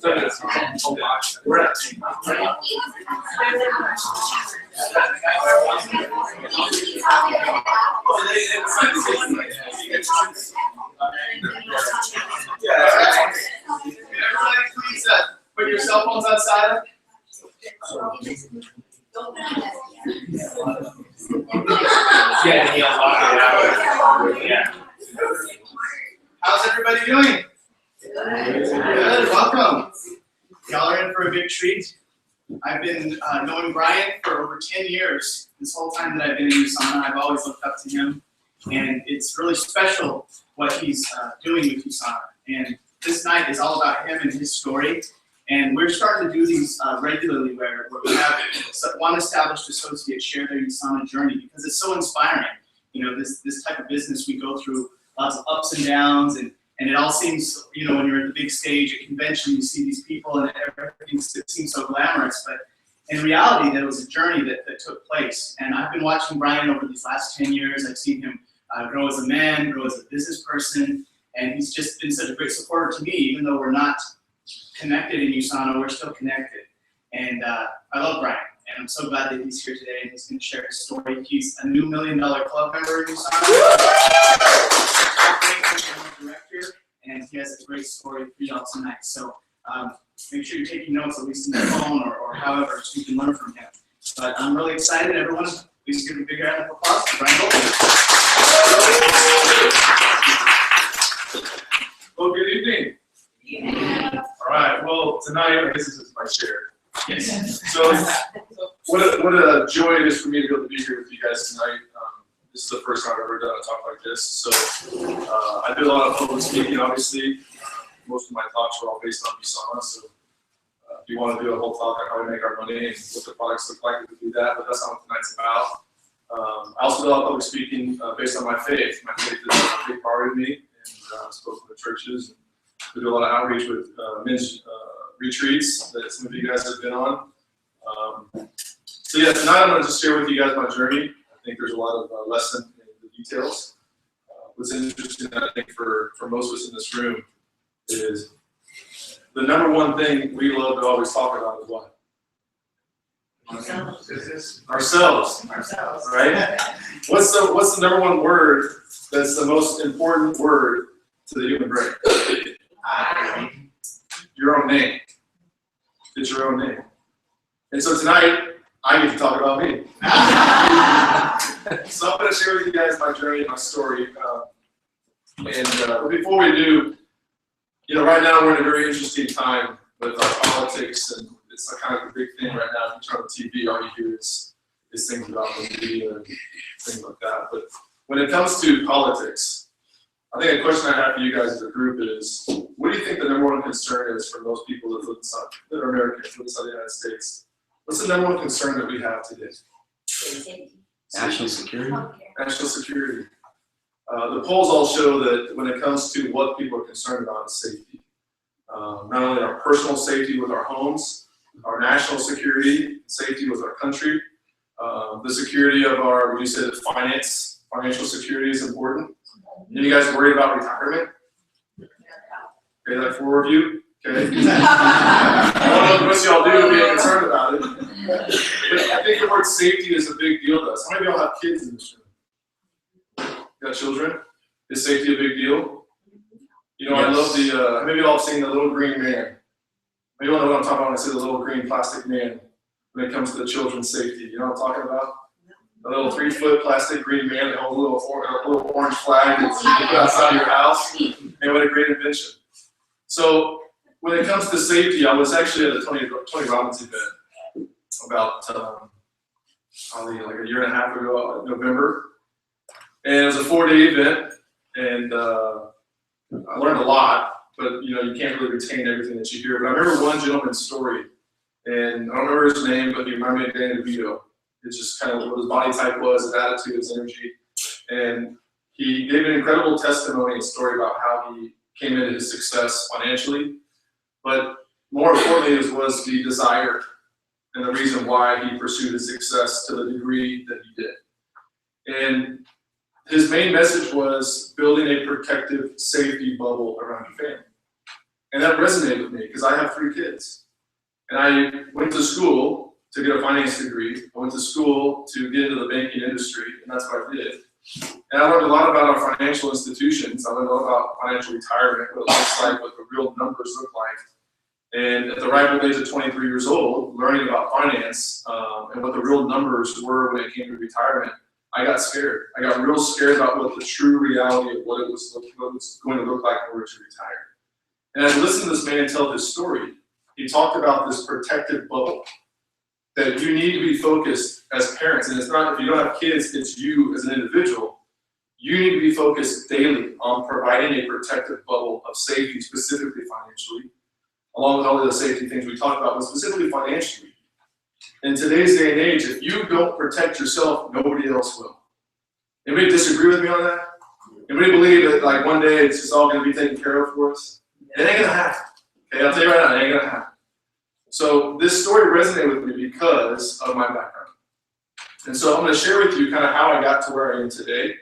Everybody please put your cell phones outside. Yeah, he unlocked it out. Yeah. How's everybody doing? Good, welcome. Y'all are in for a big treat. I've been knowing Brian for over 10 years. This whole time that I've been in USANA, I've always looked up to him. And it's really special what he's doing with USANA. And this night is all about him and his story. And we're starting to do these regularly where we have one established associate share their USANA journey because it's so inspiring. You know, this type of business, we go through lots of ups and downs, and it all seems, you know, when you're at the big stage at convention, you see these people and everything seems so glamorous, but in reality, there was a journey that took place. And I've been watching Brian over these last 10 years. I've seen him grow as a man, grow as a business person, and he's just been such a great supporter to me, even though we're not connected in USANA, we're still connected. And I love Brian, and I'm so glad that he's here today and he's going to share his story. He's a new $1 Million Club member in USANA. Director, and he has a great story for y'all tonight. So make sure you're taking notes, at least in your phone or however, so you can learn from him. But I'm really excited. Everyone, please give a big round of applause for Brian Goldman. Well, good evening. Yeah. All right. Well, tonight, I guess this is my share. Yes. So, what a joy it is for me to be able to be here with you guys tonight. This is the first time I've ever done a talk like this. So, I do a lot of public speaking, obviously. Most of my talks are all based on USANA. So, if you want to do a whole talk on how we make our money and what the products look like, we can do that. But that's not what tonight's about. I also do a lot of public speaking based on my faith. My faith is a big part of me, and I've spoken to churches. We do a lot of outreach with men's retreats that some of you guys have been on. So yeah, tonight I'm going to just share with you guys my journey. I think there's a lot of lesson in the details. What's interesting, I think, for most of us in this room is the number one thing we love to always talk about is what? Ourselves. Right? What's the number one word that's the most important word to the human brain? Your own name. It's your own name. And so tonight, I get to talk about me. So I'm going to share with you guys my journey and my story. But before we do, you know, right now we're in a very interesting time with our politics, and it's kind of a big thing right now. If you turn on TV, all you hear is things about the media and things like that. But when it comes to politics, I think a question I have for you guys as a group is, what do you think the number one concern is for most people that live inside, that are Americans, live inside the United States? What's the number one concern that we have today? National security. National security. The polls all show that when it comes to what people are concerned about is safety. Not only our personal safety with our homes, our national security, safety with our country, the security of our, would you say that financial security is important? Any guys worried about retirement? Okay, like 4 of you? Okay. I don't know if most of y'all do being concerned about it. But I think the word safety is a big deal to us. How many of y'all have kids in this room? You got children? Is safety a big deal? You know, yes. I love the, maybe y'all have seen The Little Green Man. Maybe you all know what I'm talking about when I say the little green plastic man when it comes to the children's safety. You know what I'm talking about? A little 3-foot plastic green man that holds a little orange flag that you can put outside your house. And what a great invention. So when it comes to safety, I was actually at a Tony Robbins event about probably like a year and a half ago in November. And it was a 4-day event, and I learned a lot, but you know, you can't really retain everything that you hear. But I remember one gentleman's story, and I don't remember his name, but he reminded me of Danny DeVito. It's just kind of what his body type was, his attitude, his energy. And he gave an incredible testimony and story about how he came into his success financially. But more importantly, was the desire and the reason why he pursued his success to the degree that he did. And his main message was building a protective safety bubble around your family. And that resonated with me because I have 3 kids. And I went to school to get a finance degree. I went to school to get into the banking industry, and that's what I did. And I learned a lot about our financial institutions. I learned a lot about financial retirement, what it looks like, what the real numbers look like. And at the ripe old age of 23 years old, learning about finance and what the real numbers were when it came to retirement, I got scared. I got real scared about what the true reality of what it was going to look like in order to retire. And as I listened to this man tell his story, he talked about this protective bubble that you need to be focused as parents. And it's not, if you don't have kids, it's you as an individual. You need to be focused daily on providing a protective bubble of safety, specifically financially, along with all of the safety things we talked about, but specifically financially. In today's day and age, if you don't protect yourself, nobody else will. Anybody disagree with me on that? Anybody believe that like one day it's just all going to be taken care of for us? It ain't going to happen. Okay, I'll tell you right now, it ain't going to happen. So this story resonated with me because of my background. And so I'm going to share with you kind of how I got to where I am today.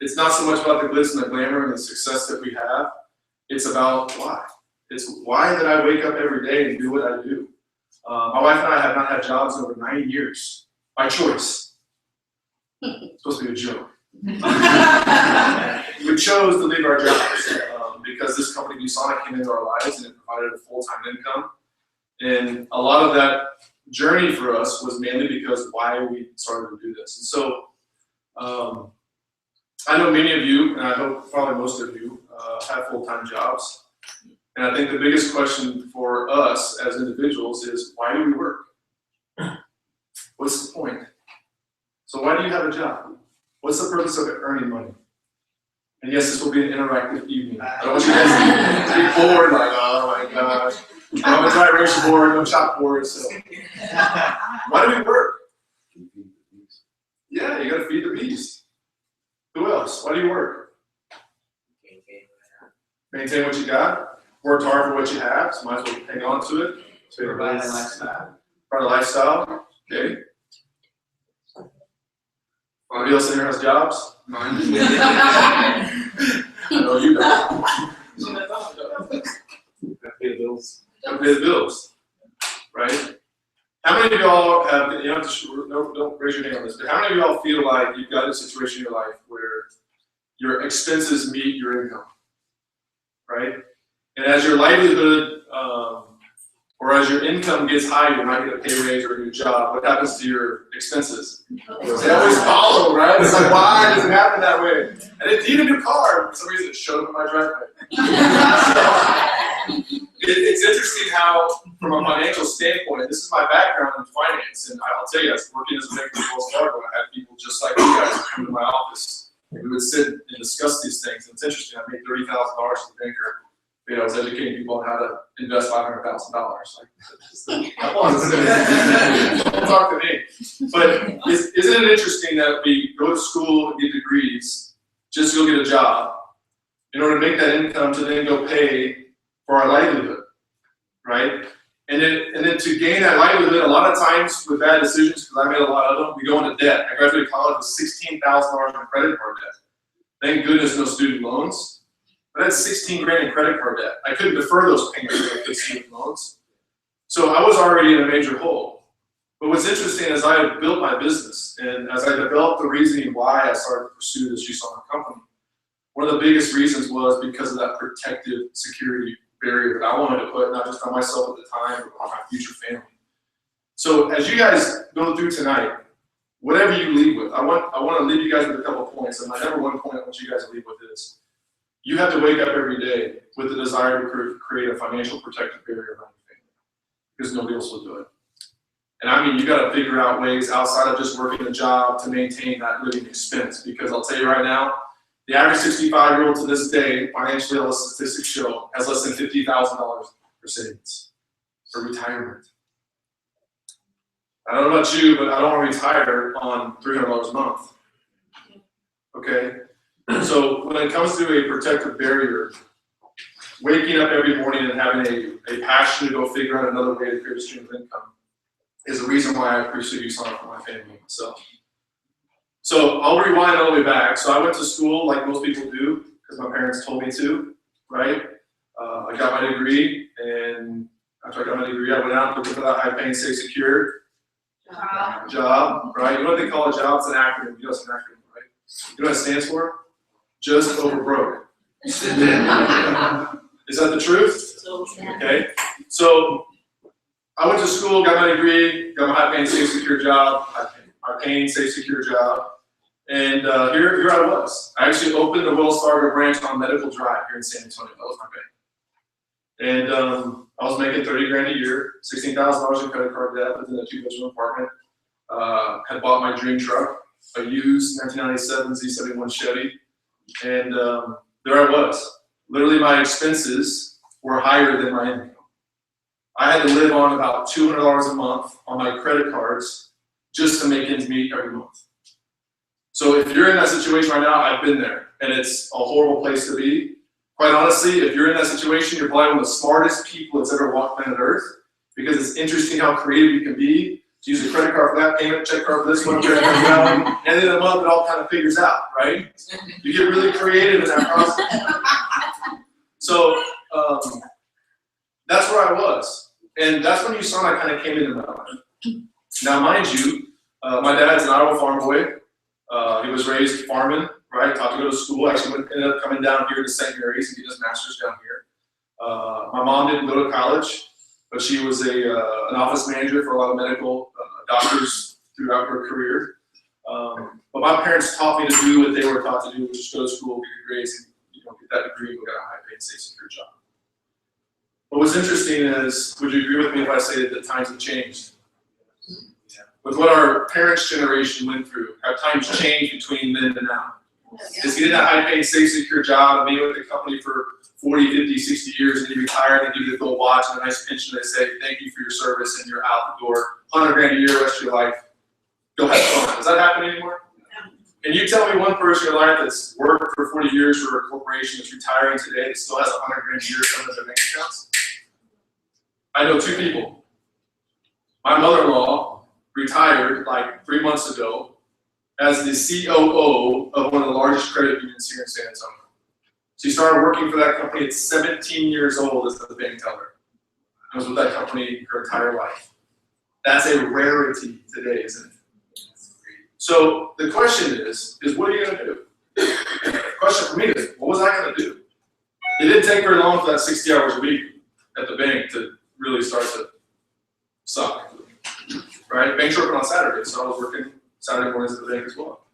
It's not so much about the glitz and the glamour and the success that we have. It's about why. It's why that I wake up every day and do what I do. My wife and I have not had jobs in over 9 years, by choice. It's supposed to be a joke. We chose to leave our jobs because this company, ViewSonic, came into our lives and it provided a full-time income. And a lot of that journey for us was mainly because why we started to do this. And so I know many of you, and I hope probably most of you, have full-time jobs. And I think the biggest question for us as individuals is, why do we work? What's the point? So why do you have a job? What's the purpose of earning money? And yes, this will be an interactive evening. I don't want you guys to be bored, like, oh my gosh. I have a gyration board, no chalkboard, so. Why do we work? Yeah, you gotta feed the beast. Who else? Why do you work? Maintain what you got. Worked hard for what you have, so might as well hang on to it. Provide a lifestyle. Provide a lifestyle, okay. Anybody else in here has jobs? Mine. I know you don't. Gotta pay the bills. Gotta pay the bills, right? How many of y'all have, you don't have to, don't raise your hand on this, but how many of y'all feel like you've got a situation in your life where your expenses meet your income, right? And as your livelihood, or as your income gets higher, you might get a pay raise or a new job. What happens to your expenses? They always follow, right? It's like, why does it happen that way? And it need a new car. For some reason, it showed up in my driveway. It's interesting how, from a financial standpoint, this is my background in finance, and I'll tell you, I was working as a banker at Wells Fargo, I had people just like you guys come to my office, and we would sit and discuss these things. And it's interesting. I made $30,000 as a banker. You know, I was educating people on how to invest $500,000. Like, come on, talk to me. But isn't it interesting that we go to school and get degrees just to go get a job in order to make that income to then go pay for our livelihood, right? And then to gain that livelihood, a lot of times with bad decisions, because I made a lot of them, we go into debt. I graduated college with $16,000 in credit card debt. Thank goodness no student loans. But I had 16 grand in credit card debt. I couldn't defer those payments with student loans. So I was already in a major hole. But what's interesting is I had built my business, and as I developed the reasoning why I started to pursue this ViewSonic company, one of the biggest reasons was because of that protective security barrier that I wanted to put not just on myself at the time, but on my future family. So as you guys go through tonight, whatever you leave with, I want to leave you guys with a couple of points. And my number one point I want you guys to leave with is, you have to wake up every day with the desire to create a financial protective barrier around your family, because nobody else will do it. And I mean, you got to figure out ways outside of just working a job to maintain that living expense. Because I'll tell you right now, the average 65-year-old to this day, financially, all the statistics show, has less than $50,000 for savings, for retirement. I don't know about you, but I don't want to retire on $300 a month. Okay? So when it comes to a protective barrier, waking up every morning and having a passion to go figure out another way to create a stream of income is the reason why I pursue ViewSonic for my family and myself. So I'll rewind all the way back. So I went to school like most people do, because my parents told me to, right? I got my degree, and after I got my degree, I went out looking for that high-paying, safe, secure job, right? You know what they call a job? It's an acronym. You know it's an acronym, right? You know what it stands for? Just over broke. Is that the truth? Okay. So I went to school, got my degree, got my high-paying, safe, secure job, high-paying, safe, secure job, and here I was. I actually opened a Wells Fargo branch on Medical Drive here in San Antonio. That was my bank. And I was making $30 grand a year, $16,000 in credit card debt, within a 2-bedroom apartment. Had bought my dream truck, a used 1997 Z71 Chevy, and there I was. Literally, my expenses were higher than my income. I had to live on about $200 a month on my credit cards just to make ends meet every month. So if you're in that situation right now, I've been there, and it's a horrible place to be. Quite honestly, if you're in that situation, you're probably one of the smartest people that's ever walked planet Earth, because it's interesting how creative you can be to use a credit card for that payment, check card for this one, credit card for that one, and at the end of the month, it all kind of figures out, right? You get really creative in that process. So that's where I was, and that's when USANA kind of came into my life. Now, mind you, my dad's an Iowa farm boy. He was raised farming, right? Taught to go to school. Actually ended up coming down here to St. Mary's and getting his master's down here. My mom didn't go to college, but she was an office manager for a lot of medical doctors throughout her career. But my parents taught me to do what they were taught to do, which is go to school, get your grades, and get that degree, and go get a high-paid, safe, secure job. But what's interesting is, would you agree with me if I say that the times have changed? With what our parents' generation went through, have times changed between then and now? Is getting that high-paying, safe, secure job and being with the company for 40, 50, 60 years, and you retire and give you the gold watch and a nice pension. They say, thank you for your service, and you're out the door. 100 grand a year, rest of your life. Go have fun. Does that happen anymore? Can you tell me one person in your life that's worked for 40 years for a corporation that's retiring today that still has 100 grand a year coming to their bank accounts? I know 2 people. My mother-in-law retired like 3 months ago as the COO of one of the largest credit unions here in San Antonio. She started working for that company at 17 years old as the bank teller. I was with that company her entire life. That's a rarity today, isn't it? So the question is what are you going to do? The question for me is, what was I going to do? It didn't take very long for that 60 hours a week at the bank to really start to suck. Right? Banks are open on Saturdays, so I was working Saturday mornings at the bank as well.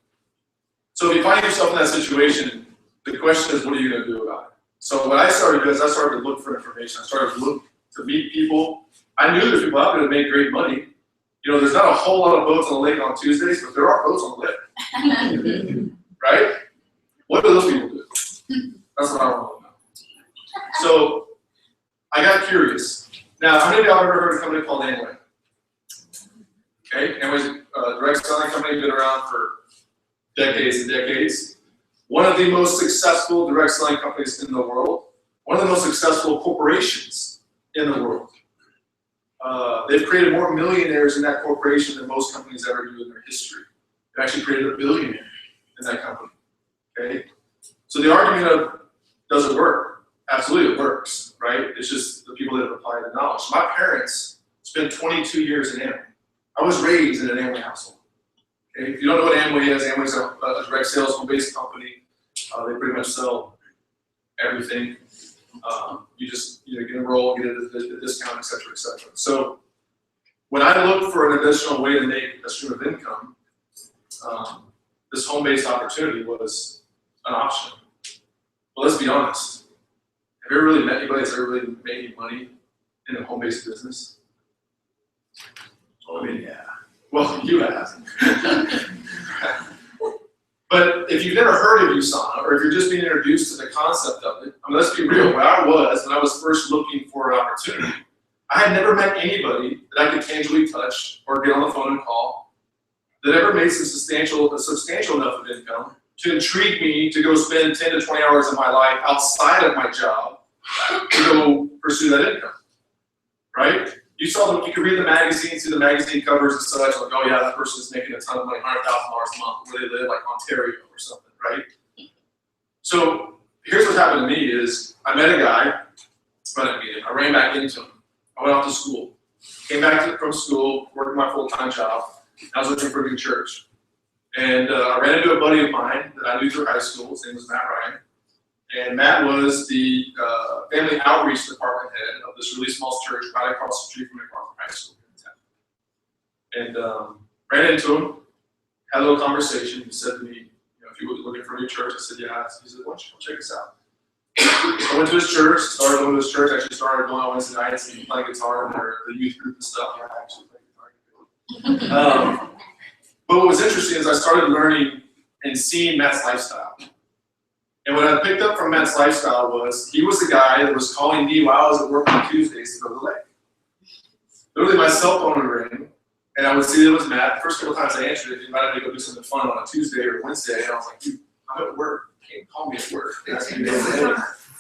So if you find yourself in that situation, the question is, what are you going to do about it? So what I started doing is I started to look for information. I started to look to meet people. I knew there's people out there that make great money. You know, there's not a whole lot of boats on the lake on Tuesdays, but there are boats on the lake. Right? What do those people do? That's what I want to know. So I got curious. Now, how many of y'all have ever heard of a company called Amway? Okay, Amway's a direct selling company, been around for decades and decades. One of the most successful direct selling companies in the world. One of the most successful corporations in the world. They've created more millionaires in that corporation than most companies ever do in their history. They've actually created a billionaire in that company. Okay, so the argument of does it work? Absolutely, it works, right? It's just the people that have applied the knowledge. My parents spent 22 years in Amway. I was raised in an Amway household. Okay? If you don't know what Amway is, Amway's a direct sales home-based company. They pretty much sell everything. You just get enrolled, get a discount, et cetera, et cetera. So when I looked for an additional way to make a stream of income, this home-based opportunity was an option. But let's be honest. Have you ever really met anybody that's ever really made any money in a home-based business? Oh, yeah. Well, you have. But if you've never heard of USANA, or if you're just being introduced to the concept of it, I mean, let's be real, where I was when I was first looking for an opportunity, I had never met anybody that I could tangibly touch or get on the phone and call that ever made some substantial enough of income to intrigue me to go spend 10 to 20 hours of my life outside of my job to go pursue that income, right? You could read the magazine, see the magazine covers and such, like, oh yeah, that person's making a ton of money, $100,000 a month, where they live, like Ontario or something, right? So here's what happened to me is I met a guy I didn't meet him. I ran back into him. I went off to school. Came back from school, working my full-time job. I was looking for a new church. And I ran into a buddy of mine that I knew through high school. His name was Matt Ryan. And Matt was the family outreach department head of this really small church right across the street from MacArthur High School in town. And ran into him, had a little conversation. He said to me, if you were looking for a new church, I said, yeah. He said, why don't you go check us out? I went to his church, started going to his church, actually started going on Wednesday nights and playing guitar in the youth group and stuff. Yeah, I actually play guitar. But what was interesting is I started learning and seeing Matt's lifestyle. And what I picked up from Matt's lifestyle was he was the guy that was calling me while I was at work on Tuesdays to go to the lake. Literally, my cell phone would ring, and I would see it was Matt. The first couple times I answered it, he invited me to go do something fun on a Tuesday or Wednesday, and I was like, dude, I'm at work. You can't call me at work.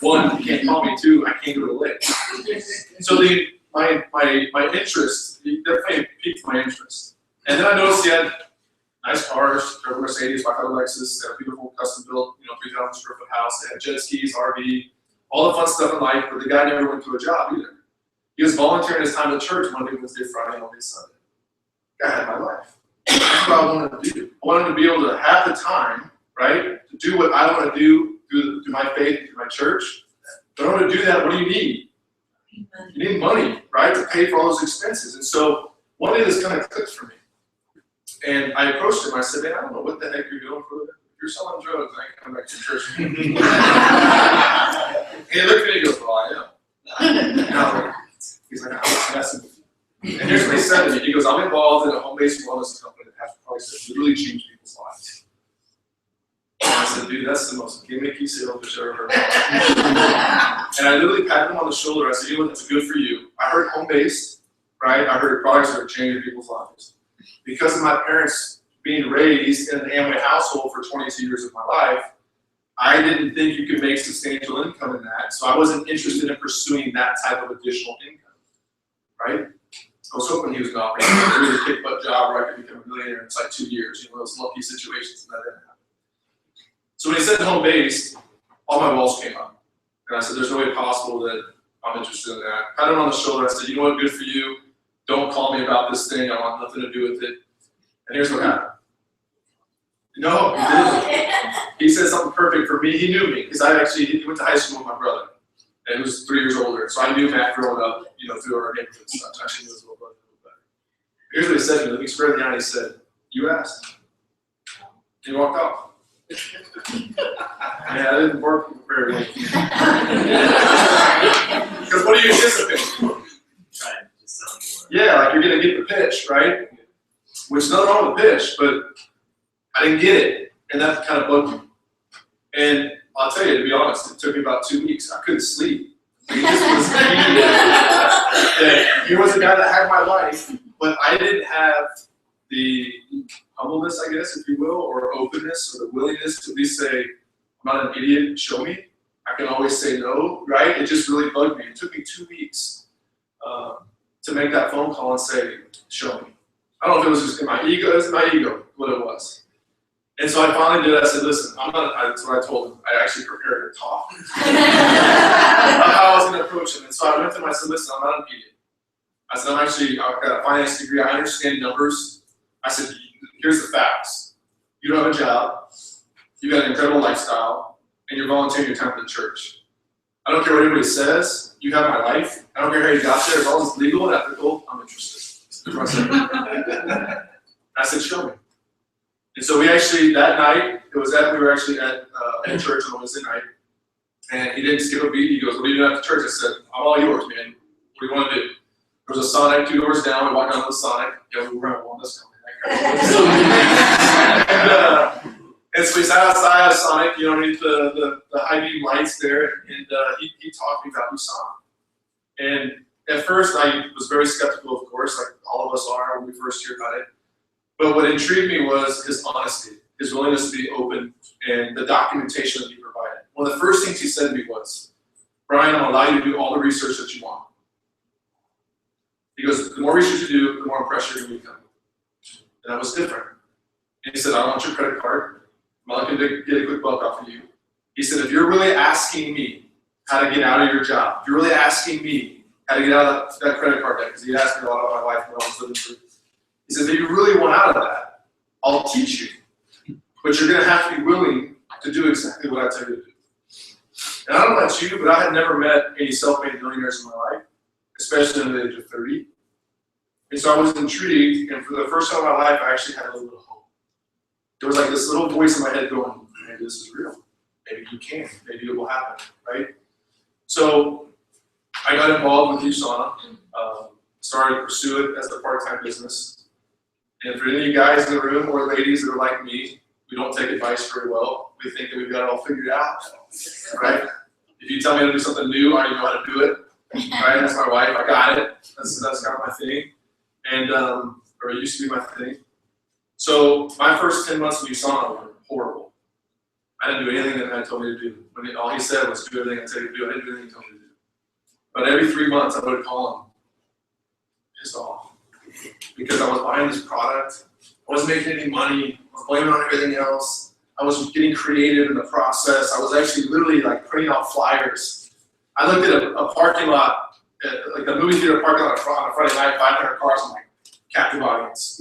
One, you can't call me. Two, I can't go to the lake. So my interest, he definitely piqued my interest. And then I noticed he had nice cars, drove a Mercedes, bought a Lexus, had a beautiful custom-built, 3,000 square foot house. They had jet skis, RV, all the fun stuff in life. But the guy never went to a job either. He was volunteering his time at church Monday, Wednesday, Friday, Monday, Sunday. I had my life. That's what I wanted to do. I wanted to be able to have the time, right, to do what I want to do through my faith, through my church. But in order to do that, what do you need? You need money, right, to pay for all those expenses. And so one day this kind of clicked for me. And I approached him. I said, man, I don't know what the heck you're doing for a living. If you're selling drugs, I can come back to church. And he looked at me and he goes, well, I am. And I was like, he's like, I'm messing with you. And here's what he said to me. He goes, I'm involved in a home-based wellness company that has probably literally changed people's lives. And I said, dude, that's the most gimmicky sales pitch I've ever heard. And I literally patted him on the shoulder. I said, you know what, that's good for you. I heard home-based, right? I heard products that are changing people's lives. Because of my parents being raised in an Amway household for 22 years of my life, I didn't think you could make substantial income in that. So I wasn't interested in pursuing that type of additional income, right? I was hoping he was going to offer me a really kick-butt job where I could become a millionaire in like 2 years. Those lucky situations, and that didn't happen. So when he said home-based, all my walls came up. And I said, there's no way possible that I'm interested in that. I patted him on the shoulder. I said, you know what, good for you. Don't call me about this thing. I want nothing to do with it. And here's what happened. No, he didn't. He said something perfect for me. He knew me because he went to high school with my brother. And he was 3 years older. So I knew Matt growing up, through our neighborhood and stuff. I actually knew his little brother a little better. Here's what he said to me. Let me square it down. He said, you asked. And he walked off. Yeah, that didn't work very well. Because what do you anticipate? Yeah, like you're going to get the pitch, right? Which is nothing wrong with the pitch, but I didn't get it. And that kind of bugged me. And I'll tell you, to be honest, it took me about 2 weeks. I couldn't sleep. He was the guy that had my life, but I didn't have the humbleness, I guess, if you will, or openness, or the willingness to at least say, I'm not an idiot, show me. I can always say no, right? It just really bugged me. It took me 2 weeks to make that phone call and say, show me. I don't know if it was just in my ego, it was my ego, what it was. And so I finally did. I said, listen, that's what I told him. I actually prepared to talk about how I was going to approach him. And so I went to him, I said, listen, I'm not an idiot. I said, I've got a finance degree, I understand numbers. I said, here's the facts. You don't have a job, you got an incredible lifestyle, and you're volunteering your time at the church. I don't care what anybody says, you have my life. I don't care how you got there, as long as it's legal and ethical, I'm interested. That's what I said. I said, show me. And so we actually, that night, we were actually at church on Wednesday night, and he didn't skip a beat. He goes, what are you doing after church? I said, I'm all yours, man. What do you want to do? There was a Sonic 2 doors down. We walked down to the Sonic. Yeah, we were around one this and so we sat outside of Sonic, underneath the high beam lights there, and he talked to me about Busan. And at first, I was very skeptical, of course, like all of us are when we first hear about it. But what intrigued me was his honesty, his willingness to be open, and the documentation that he provided. One of the first things he said to me was, Brian, I'm going to allow you to do all the research that you want. He goes, the more research you do, the more impressed you're going to become. And that was different. And he said, I don't want your credit card. I'm not looking to get a quick buck off of you. He said, if you're really asking me how to get out of your job, if you're really asking me how to get out of that credit card debt, because he asked me a lot about my life when I was living through. He says, if you really want out of that, I'll teach you. But you're going to have to be willing to do exactly what I tell you to do. And I don't know about you, but I had never met any self-made millionaires in my life, especially under the age of 30. And so I was intrigued, and for the first time in my life, I actually had a little bit of hope. There was like this little voice in my head going, maybe this is real. Maybe you can. Maybe it will happen, right? So I got involved with USANA, started to pursue it as a part-time business. And for any of you guys in the room or ladies that are like me, we don't take advice very well. We think that we've got it all figured out, right? If you tell me to do something new, I already know how to do it, right? That's my wife, I got it. That's kind of my thing. And, or it used to be my thing. So my first 10 months of USANA were horrible. I didn't do anything that God told me to do. All he said was do everything I tell you to do. I didn't do anything he told me to do. But every 3 months I would call him pissed off because I was buying this product. I wasn't making any money. I was blaming on everything else. I was getting creative in the process. I was actually literally like printing out flyers. I looked at a parking lot, like a movie theater parking lot on a Friday night, 500 cars. I'm like, captive audience.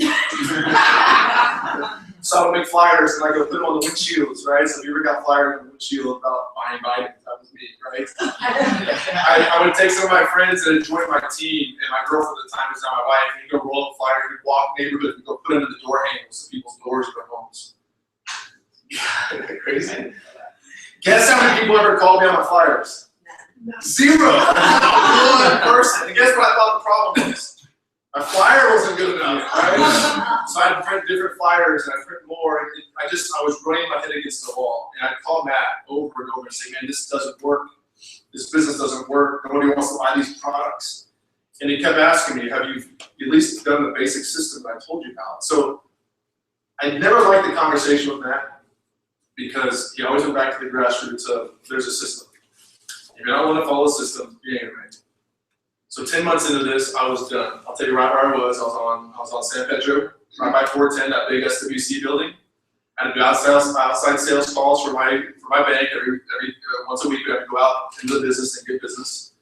So I would make flyers and I go put them on the windshields, right? So if you ever got flyers on the windshield about buying Biden, that was me, right? I would take some of my friends that had joined my team, and my girlfriend at the time was now my wife, and we'd go roll up flyers, we'd walk neighborhoods, we'd go put them in the door handles of people's doors of their homes. Crazy. Guess how many people ever called me on my flyers? Zero. One person. And guess what I thought the problem was? My flyer wasn't good enough, right? So I'd print different flyers and I'd print more, and I was running my head against the wall. And I'd call Matt over and over and say, man, this doesn't work. This business doesn't work. Nobody wants to buy these products. And he kept asking me, have you at least done the basic system that I told you about? So I never liked the conversation with Matt because he always went back to the grassroots of there's a system. If you don't want to follow the system, you ain't right. So 10 months into this, I was done. I'll tell you right where I was. I was on San Pedro, right by 410, that big SWC building. I had to do outside sales calls for my bank every once a week. I had to go out into the business and get business.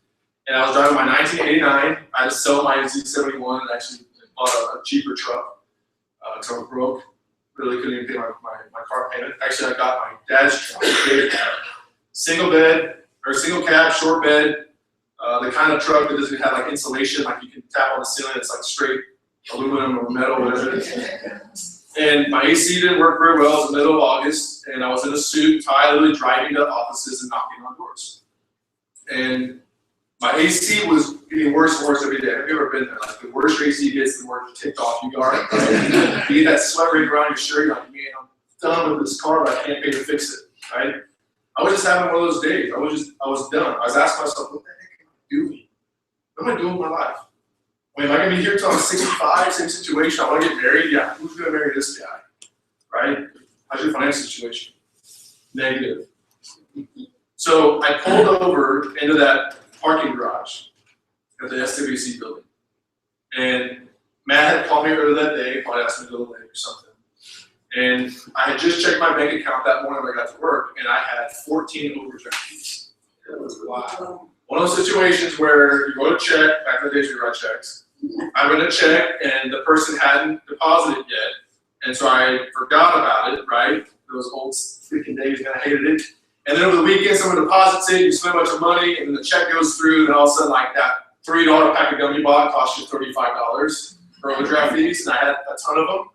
And I was driving my 1989. I had to sell my Z71 and actually bought a cheaper truck because I was broke. Really couldn't even pay my car payment. Actually, I got my dad's truck. Single bed or single cab, short bed. The kind of truck that doesn't have like insulation, like you can tap on the ceiling, it's like straight aluminum or metal, whatever it is. And my AC didn't work very well. It was the middle of August, and I was in a suit, tie, literally driving to offices and knocking on doors. And my AC was getting worse and worse every day. Have you ever been there? Like the worse your AC gets, the more ticked off you are. You get that sweat running around your shirt, you're like, man, I'm done with this car, but I can't pay to fix it, right? I was just having one of those days. I was done. I was asking myself, what the heck am I doing? What am I doing with my life? I mean, am I going to be here till I'm 65, same situation? I want to get married? Yeah. Who's going to marry this guy? Right? How's your financial situation? Negative. So I pulled over into that parking garage at the SWC building. And Matt had called me earlier that day, probably asked me to go late or something. And I had just checked my bank account that morning when I got to work, and I had 14 overdraft fees. Wow. One of those situations where you go to check, back in the days we write checks, I went to check and the person hadn't deposited yet, and so I forgot about it, right? Those old freaking days, man, I hated it. And then over the weekend, someone deposits it, you spend a bunch of money, and then the check goes through, and all of a sudden, like that $3 pack of gum you bought cost you $35 for overdraft fees, and I had a ton of them.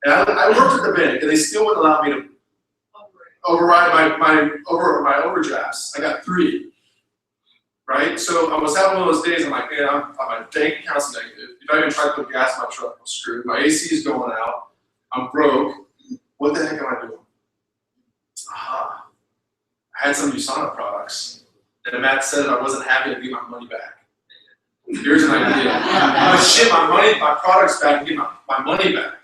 And I worked at the bank, and they still wouldn't allow me to override my overdrafts. I got 3. Right? So I was having one of those days, I'm like, man, my bank account's negative. If I even try to put gas in my truck, I'm screwed. My AC is going out. I'm broke. What the heck am I doing? Aha. I had some USANA products. And Matt said I wasn't happy to get my money back. Here's an idea. I'm gonna ship my products back and get my money back.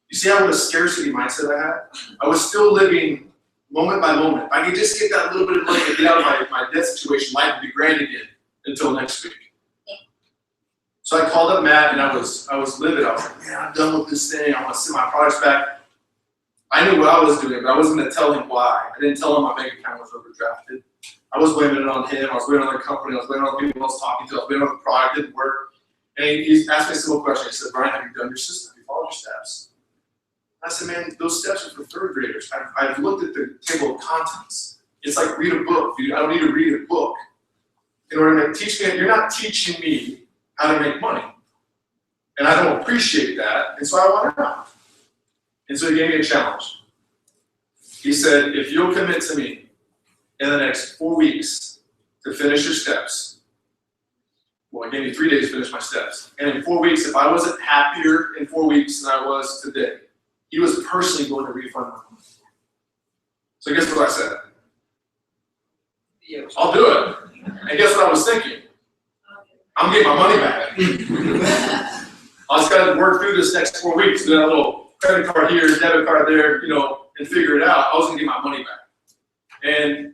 You see how what a scarcity mindset I had? I was still living moment by moment. If I could just get that little bit of money and get out of my debt situation, life would be grand again until next week. So I called up Matt and I was livid. I was like, man, I'm done with this thing. I want to send my products back. I knew what I was doing, but I wasn't going to tell him why. I didn't tell him my bank account was overdrafted. I was blaming it on him, I was blaming it on the company, I was blaming it on the people I was talking to, I was blaming it on the product, it didn't work. And he asked me a simple question. He said, Brian, have you done your system? Have you followed your steps? I said, man, those steps are for third graders. I've looked at the table of contents. It's like read a book, dude. I don't need to read a book in order to teach me. You're not teaching me how to make money. And I don't appreciate that, and so I want out. And so he gave me a challenge. He said, if you'll commit to me in the next 4 weeks to finish your steps, well, he gave me 3 days to finish my steps. And in 4 weeks, if I wasn't happier in 4 weeks than I was today, he was personally going to refund my money. So guess what I said? I'll do it. And guess what I was thinking? I'm getting my money back. I just got to work through this next 4 weeks, do that little credit card here, debit card there, and figure it out. I was going to get my money back. And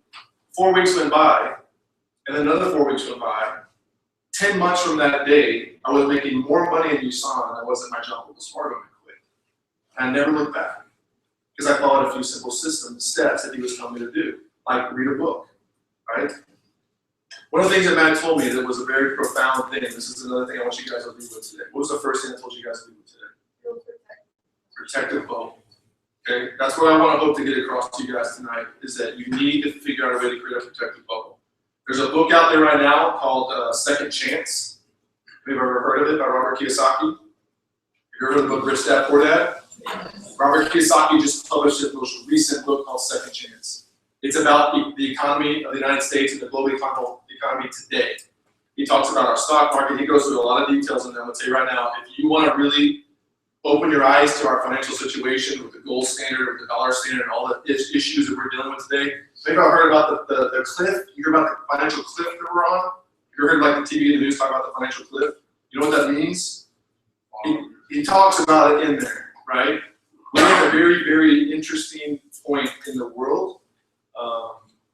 4 weeks went by, and then another 4 weeks went by. 10 months from that day, I was making more money in USANA than I was at my job with Wells Fargo when I quit. And I never looked back because I followed a few simple steps that he was telling me to do, like read a book, right? One of the things that Matt told me that was a very profound thing, this is another thing I want you guys to leave with today. What was the first thing I told you guys to leave with today? Protective bubble. Okay, that's what I want to hope to get across to you guys tonight, is that you need to figure out a way to create a protective bubble. There's a book out there right now called Second Chance. Have you ever heard of it, by Robert Kiyosaki? Have you heard of the book Rich Dad Poor Dad? Robert Kiyosaki just published his most recent book called Second Chance. It's about the economy of the United States and the global economy today. He talks about our stock market. He goes through a lot of details, and I'm going to tell you right now, if you want to really open your eyes to our financial situation with the gold standard, with the dollar standard, and all the issues that we're dealing with today. Maybe I've heard about the cliff. You hear about the financial cliff that we're on? You ever heard like the TV and the news talk about the financial cliff? You know what that means? He talks about it in there, right? We're at a very, very interesting point in the world.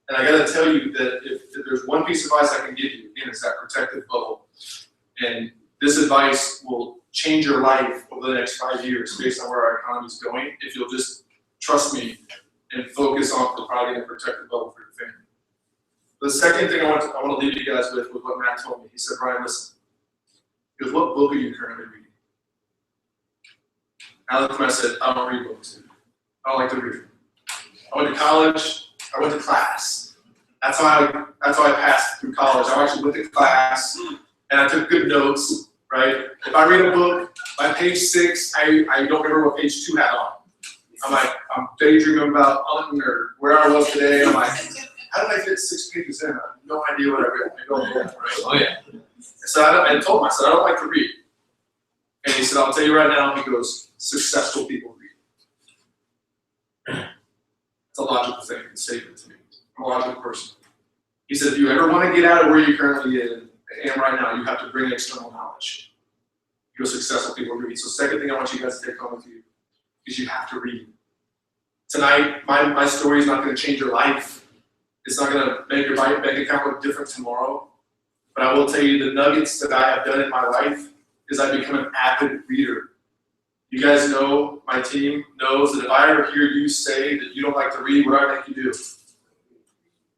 And I got to tell you that if there's one piece of advice I can give you, again, it's that protective bubble. And this advice will change your life over the next 5 years based on where our economy is going, if you'll just trust me and focus on providing a protective bubble for your family. The second thing I want to leave you guys with what Matt told me. He said, Brian, listen, he goes, what book are you currently reading? I looked at him and I said, I don't read books. I don't like to read. I went to college. I went to class. That's how I passed through college. I actually went to class and I took good notes, right? If I read a book, by page 6, I don't remember what page 2 had on. I'm daydreaming about hunting or where I was today. I'm like, how did I fit 6 pages in? I have no idea what I read. I go there, right? Oh yeah. So I told him, I said, I don't like to read. And he said, I'll tell you right now, he goes, successful people read. It's a logical thing, a statement to me. I'm a logical person. He said, if you ever want to get out of where you currently am right now, you have to bring external knowledge. He goes, successful people read. So second thing I want you guys to take home with you is you have to read. Tonight, my story is not going to change your life. It's not going to make your bank account look different tomorrow. But I will tell you the nuggets that I have done in my life is I've become an avid reader. You guys know, my team knows that if I ever hear you say that you don't like to read, what do I make you do?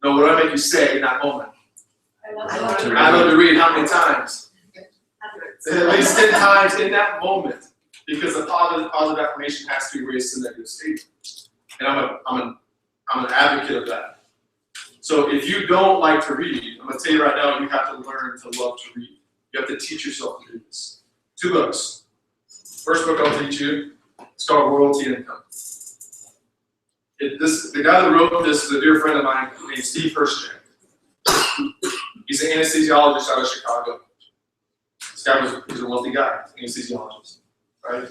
No, what do I make you say in that moment? I love to read. I love to read how many times? At least 10 times in that moment, because the positive affirmation has to erase the negative statement. And I'm an advocate of that. So if you don't like to read, I'm going to tell you right now, you have to learn to love to read. You have to teach yourself to do this. 2 books. First book I'll teach you, it's called Royalty Income. The guy that wrote this is a dear friend of mine named Steve Hirschcheck. He's an anesthesiologist out of Chicago. This guy was a wealthy guy, anesthesiologist, right?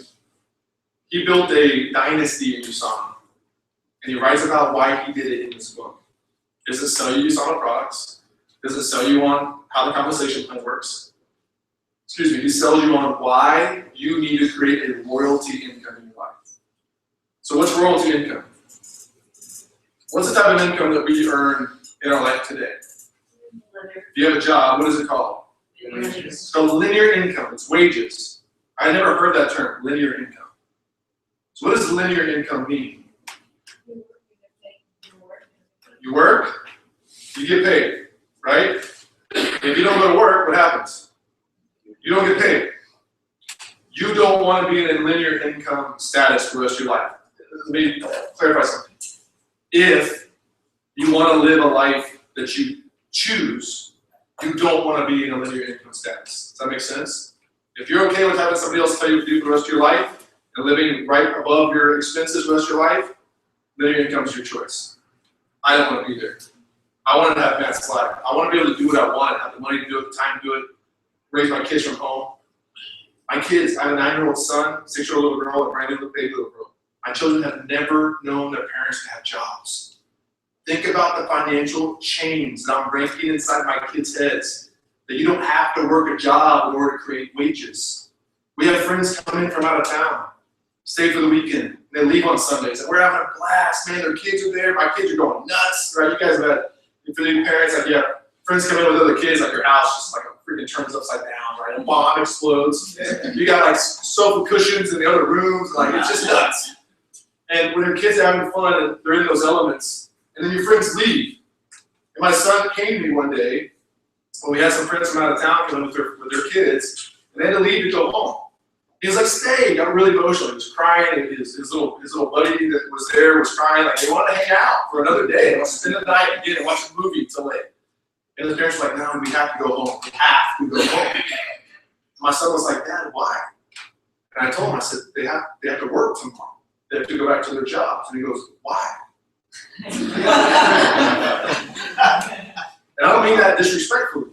He built a dynasty in USANA, and he writes about why he did it in this book. He doesn't sell you USANA products, doesn't sell you on how the compensation plan works. He sells you on why you need to create a royalty income in your life. So what's royalty income? What's the type of income that we earn in our life today? If you have a job, what is it called? So linear income, it's wages. I never heard that term, linear income. So what does linear income mean? You work, You get paid, right? If you don't go to work, what happens? You don't get paid. You don't want to be in a linear income status for the rest of your life. Let me clarify something. If you want to live a life that you choose, you don't want to be in a linear income status. Does that make sense? If you're okay with having somebody else tell you what to do for the rest of your life and living right above your expenses for the rest of your life, linear income is your choice. I don't want to be there. I want to have Matt's life. I want to be able to do what I want, have the money to do it, the time to do it, raise my kids from home. My kids, I have a 9-year-old son, 6-year-old little girl, and a brand new baby little girl. My children have never known their parents to have jobs. Think about the financial chains that I'm breaking inside my kids' heads, that you don't have to work a job in order to create wages. We have friends come in from out of town, stay for the weekend, and they leave on Sundays, and we're having a blast, man. Their kids are there, my kids are going nuts, right? You guys have had, if you're new parents, like, yeah, friends come in with other kids, like your house just like freaking turns upside down, right? A bomb explodes. You got like sofa cushions in the other rooms, like it's just nuts. And when your kids are having fun and they're in those elements, and then your friends leave. And my son came to me one day when we had some friends from out of town come in with their kids, and they had to leave to go home. He was like, stay. He got really emotional. He was crying, and his little buddy that was there was crying. Like they wanted to hang out for another day. They want to spend the night again and watch a movie until late. And his parents were like, no, we have to go home. We have to go home. My son was like, Dad, why? And I told him, I said, they have to work tomorrow. They have to go back to their jobs. And he goes, why? And I don't mean that disrespectfully.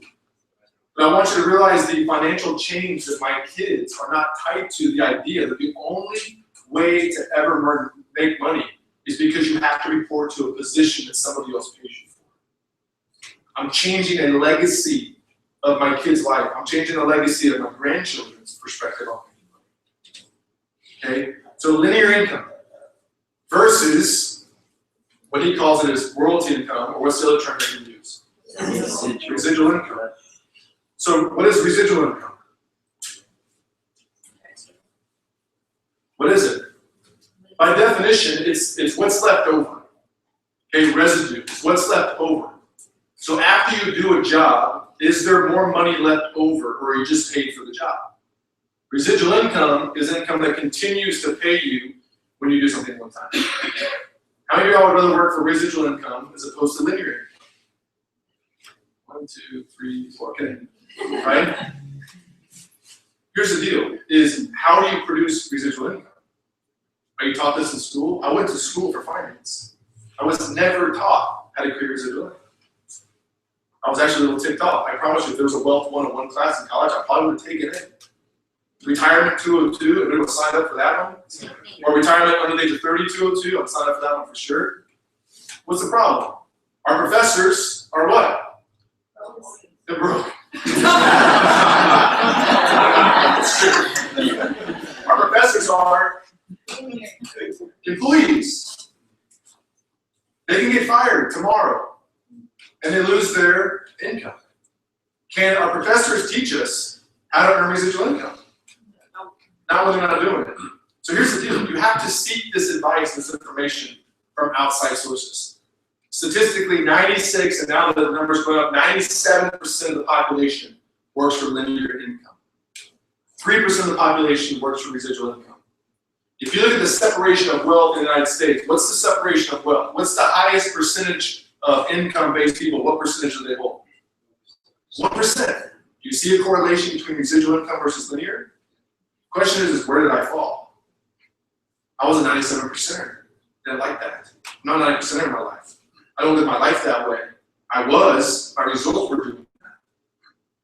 But I want you to realize the financial change that my kids are not tied to the idea that the only way to ever make money is because you have to report to a position that somebody else pays you for. I'm changing a legacy of my kid's life. I'm changing the legacy of my grandchildren's perspective on money. Okay? So linear income versus what he calls it is royalty income, or what's the other term that you use? Residual income. So what is residual income? What is it? By definition, it's what's left over. Okay, residue. It's what's left over. So after you do a job, is there more money left over, or are you just paid for the job? Residual income is income that continues to pay you when you do something one time. How many of y'all would rather work for residual income as opposed to linear income? 1, 2, 3, 4, okay. Right? Here's the deal, is how do you produce residual income? Are you taught this in school? I went to school for finance. I was never taught how to create residual income. I was actually a little ticked off. I promise you, if there was a Wealth 101 class in college, I probably would have taken it. Retirement 202, everybody would sign up for that one. Or retirement under the age of 30, 202, I'd sign up for that one for sure. What's the problem? Our professors are what? They're broke. Our professors are employees. They can get fired tomorrow and they lose their income. Can our professors teach us how to earn residual income? Not when they're not doing it. So here's the deal. You have to seek this advice, this information from outside sources. Statistically, 96, and now the numbers go up, 97% of the population works for linear income. 3% of the population works for residual income. If you look at the separation of wealth in the United States, what's the separation of wealth? What's the highest percentage of income-based people? What percentage do they hold? 1%. Do you see a correlation between residual income versus linear? The question is where did I fall? I was a 97%. Didn't like that. I'm not 90% of my life. I don't live my life that way. I was, my results were doing that.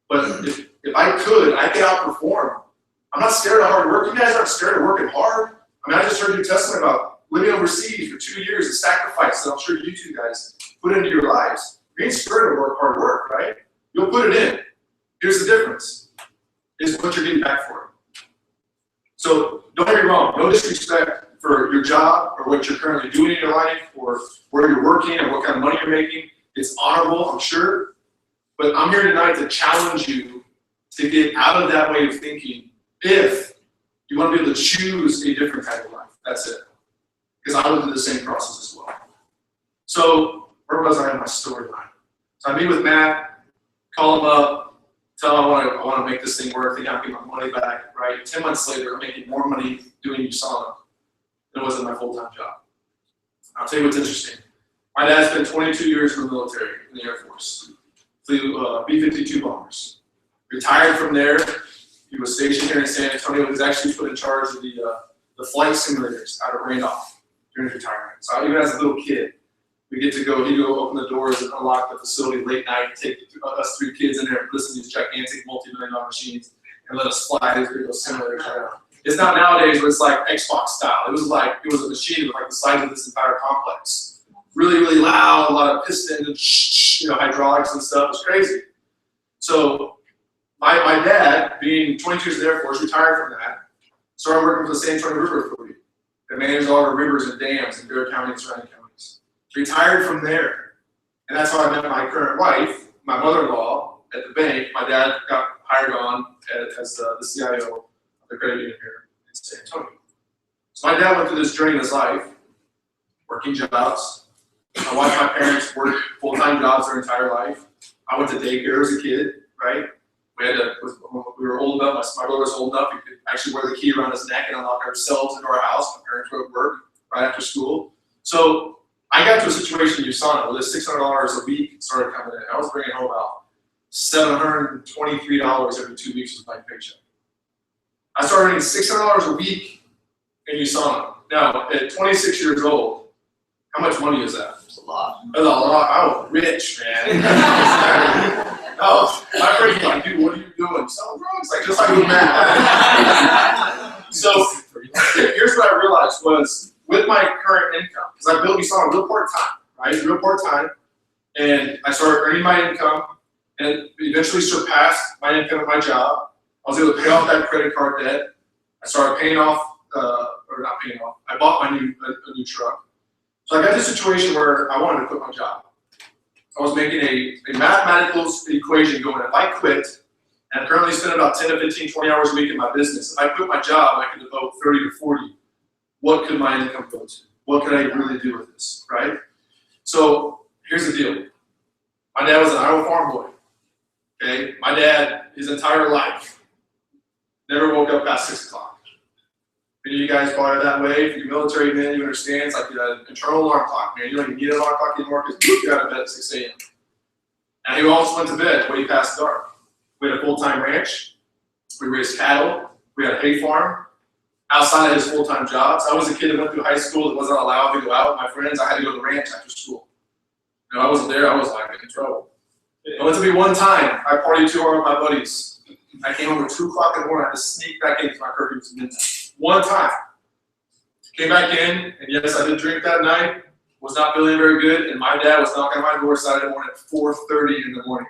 But if I could outperform. I'm not scared of hard work. You guys aren't scared of working hard. I mean, I just heard your testimony about living overseas for 2 years, the sacrifice that I'm sure you two guys put into your lives. You ain't scared of hard work, right? You'll put it in. Here's the difference, is what you're getting back for it. So don't get me wrong, no disrespect for your job or what you're currently doing in your life or where you're working or what kind of money you're making. It's honorable, I'm sure. But I'm here tonight to challenge you to get out of that way of thinking if you want to be able to choose a different type of life. That's it. Because I went through the same process as well. So where was I in my storyline? So I meet with Matt, call him up, tell him I want to make this thing work, think I can get my money back, right? 10 months later, I'm making more money doing USANA than it was in my full-time job. I'll tell you what's interesting. My dad spent 22 years in the military, in the Air Force. Flew B-52 bombers. Retired from there. He was stationed here in San Antonio. He was actually put in charge of the flight simulators out of Randolph during his retirement. So even as a little kid, we get to go, he'd go open the doors and unlock the facility late night, take us 3 kids in there and listen to these gigantic multi-million-dollar machines and let us fly these big simulators around. It's not nowadays where it's like Xbox style. It was a machine with like the size of this entire complex. Really, really loud, a lot of pistons and hydraulics and stuff. It was crazy. So my dad, being 22 years in the Air Force, retired from that, started working for the San Antonio River Authority that manages all the rivers and dams in Bexar County and surrounding counties. Retired from there. And that's how I met my current wife, my mother-in-law, at the bank. My dad got hired on as the CIO of the credit union here in San Antonio. So my dad went through this journey in his life, working jobs. My wife and my parents worked full-time jobs their entire life. I went to daycare as a kid, right? When we were old enough, my brother was old enough, we could actually wear the key around his neck and unlock ourselves into our house. My parents were at work right after school. So I got to a situation in USANA where this $600 a week started coming in. I was bringing home about $723 every 2 weeks with my paycheck. I started earning $600 a week in USANA. Now, at 26 years old, how much money is that? It's a lot. That's a lot. I was rich, man. My friends were like, dude, what are you doing? Selling drugs? Like, just like with Matt. So, here's what I realized was, with my current income, because I built USANA real part-time, right? Real part-time. And I started earning my income, and it eventually surpassed my income at my job. I was able to pay off that credit card debt. I started paying off, or not paying off, I bought a new truck. So I got to a situation where I wanted to quit my job. I was making a mathematical equation going, if I quit, and I'm currently spending about 10 to 15, 20 hours a week in my business, if I quit my job, I could devote 30 to 40. What could my income go to? What could I really do with this, right? So here's the deal. My dad was an Iowa farm boy, okay? My dad, his entire life, never woke up past 6 o'clock. Many of you guys probably are that way. If you're military men, you understand it's like an internal alarm clock, man. You don't even need an alarm clock anymore because you got to bed at 6 a.m. And he also went to bed way past dark. We had a full-time ranch. We raised cattle. We had a hay farm. Outside of his full-time jobs, I was a kid that went through high school that wasn't allowed to go out with my friends. I had to go to the ranch after school. I wasn't there. I was like in trouble. It went to be one time. I partied too hard with my buddies. I came home at 2 o'clock in the morning. I had to sneak back in because my curfew was midnight. One time. Came back in, and yes, I did drink that night. Was not feeling very good, and my dad was knocking on my door Saturday morning at 4:30 in the morning.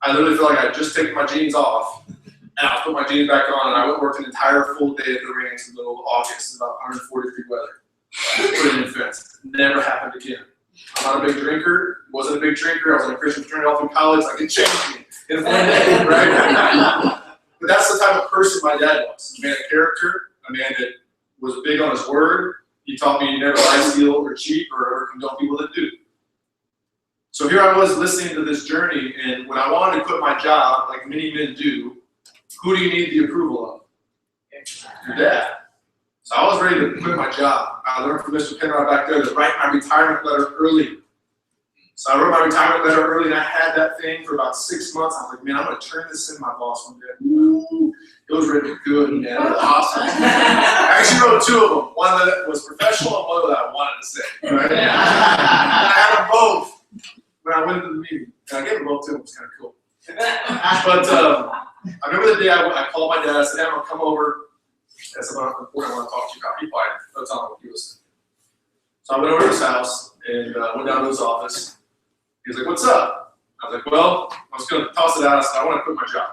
I literally felt like I had just taken my jeans off, and I put my jeans back on, and I went work an entire full day at the ranch in the middle of August, about 140-degree weather. Put it in fence. Never happened again. I'm not a big drinker. Wasn't a big drinker. I was in a Christian fraternity all through college. I could change me in one day, right? But that's the type of person my dad was. A man of character, a man that was big on his word. He taught me you never lie, steal, or cheat, or condone people that do. So here I was listening to this journey, and when I wanted to quit my job, like many men do, who do you need the approval of? Your dad. So I was ready to quit my job. I learned from Mr. Penrod back there to write my retirement letter early. So I wrote my retirement letter early, and I had that thing for about 6 months. I was like, man, I'm going to turn this in my boss one day. Woo! It was written good, man. It was awesome. I actually wrote 2 of them. One that was professional and one that I wanted to say. Right? And I had them both when I went to the meeting. And I gave them both to him. It was kind of cool. But I remember the day I called my dad. I said, hey, I'm going to come over. That's about important I want to talk to you about. He probably don't tell him what he was saying. So I went over to his house and went down to his office. He was like, what's up? I was like, well, I was going to toss it out. I said, I want to quit my job.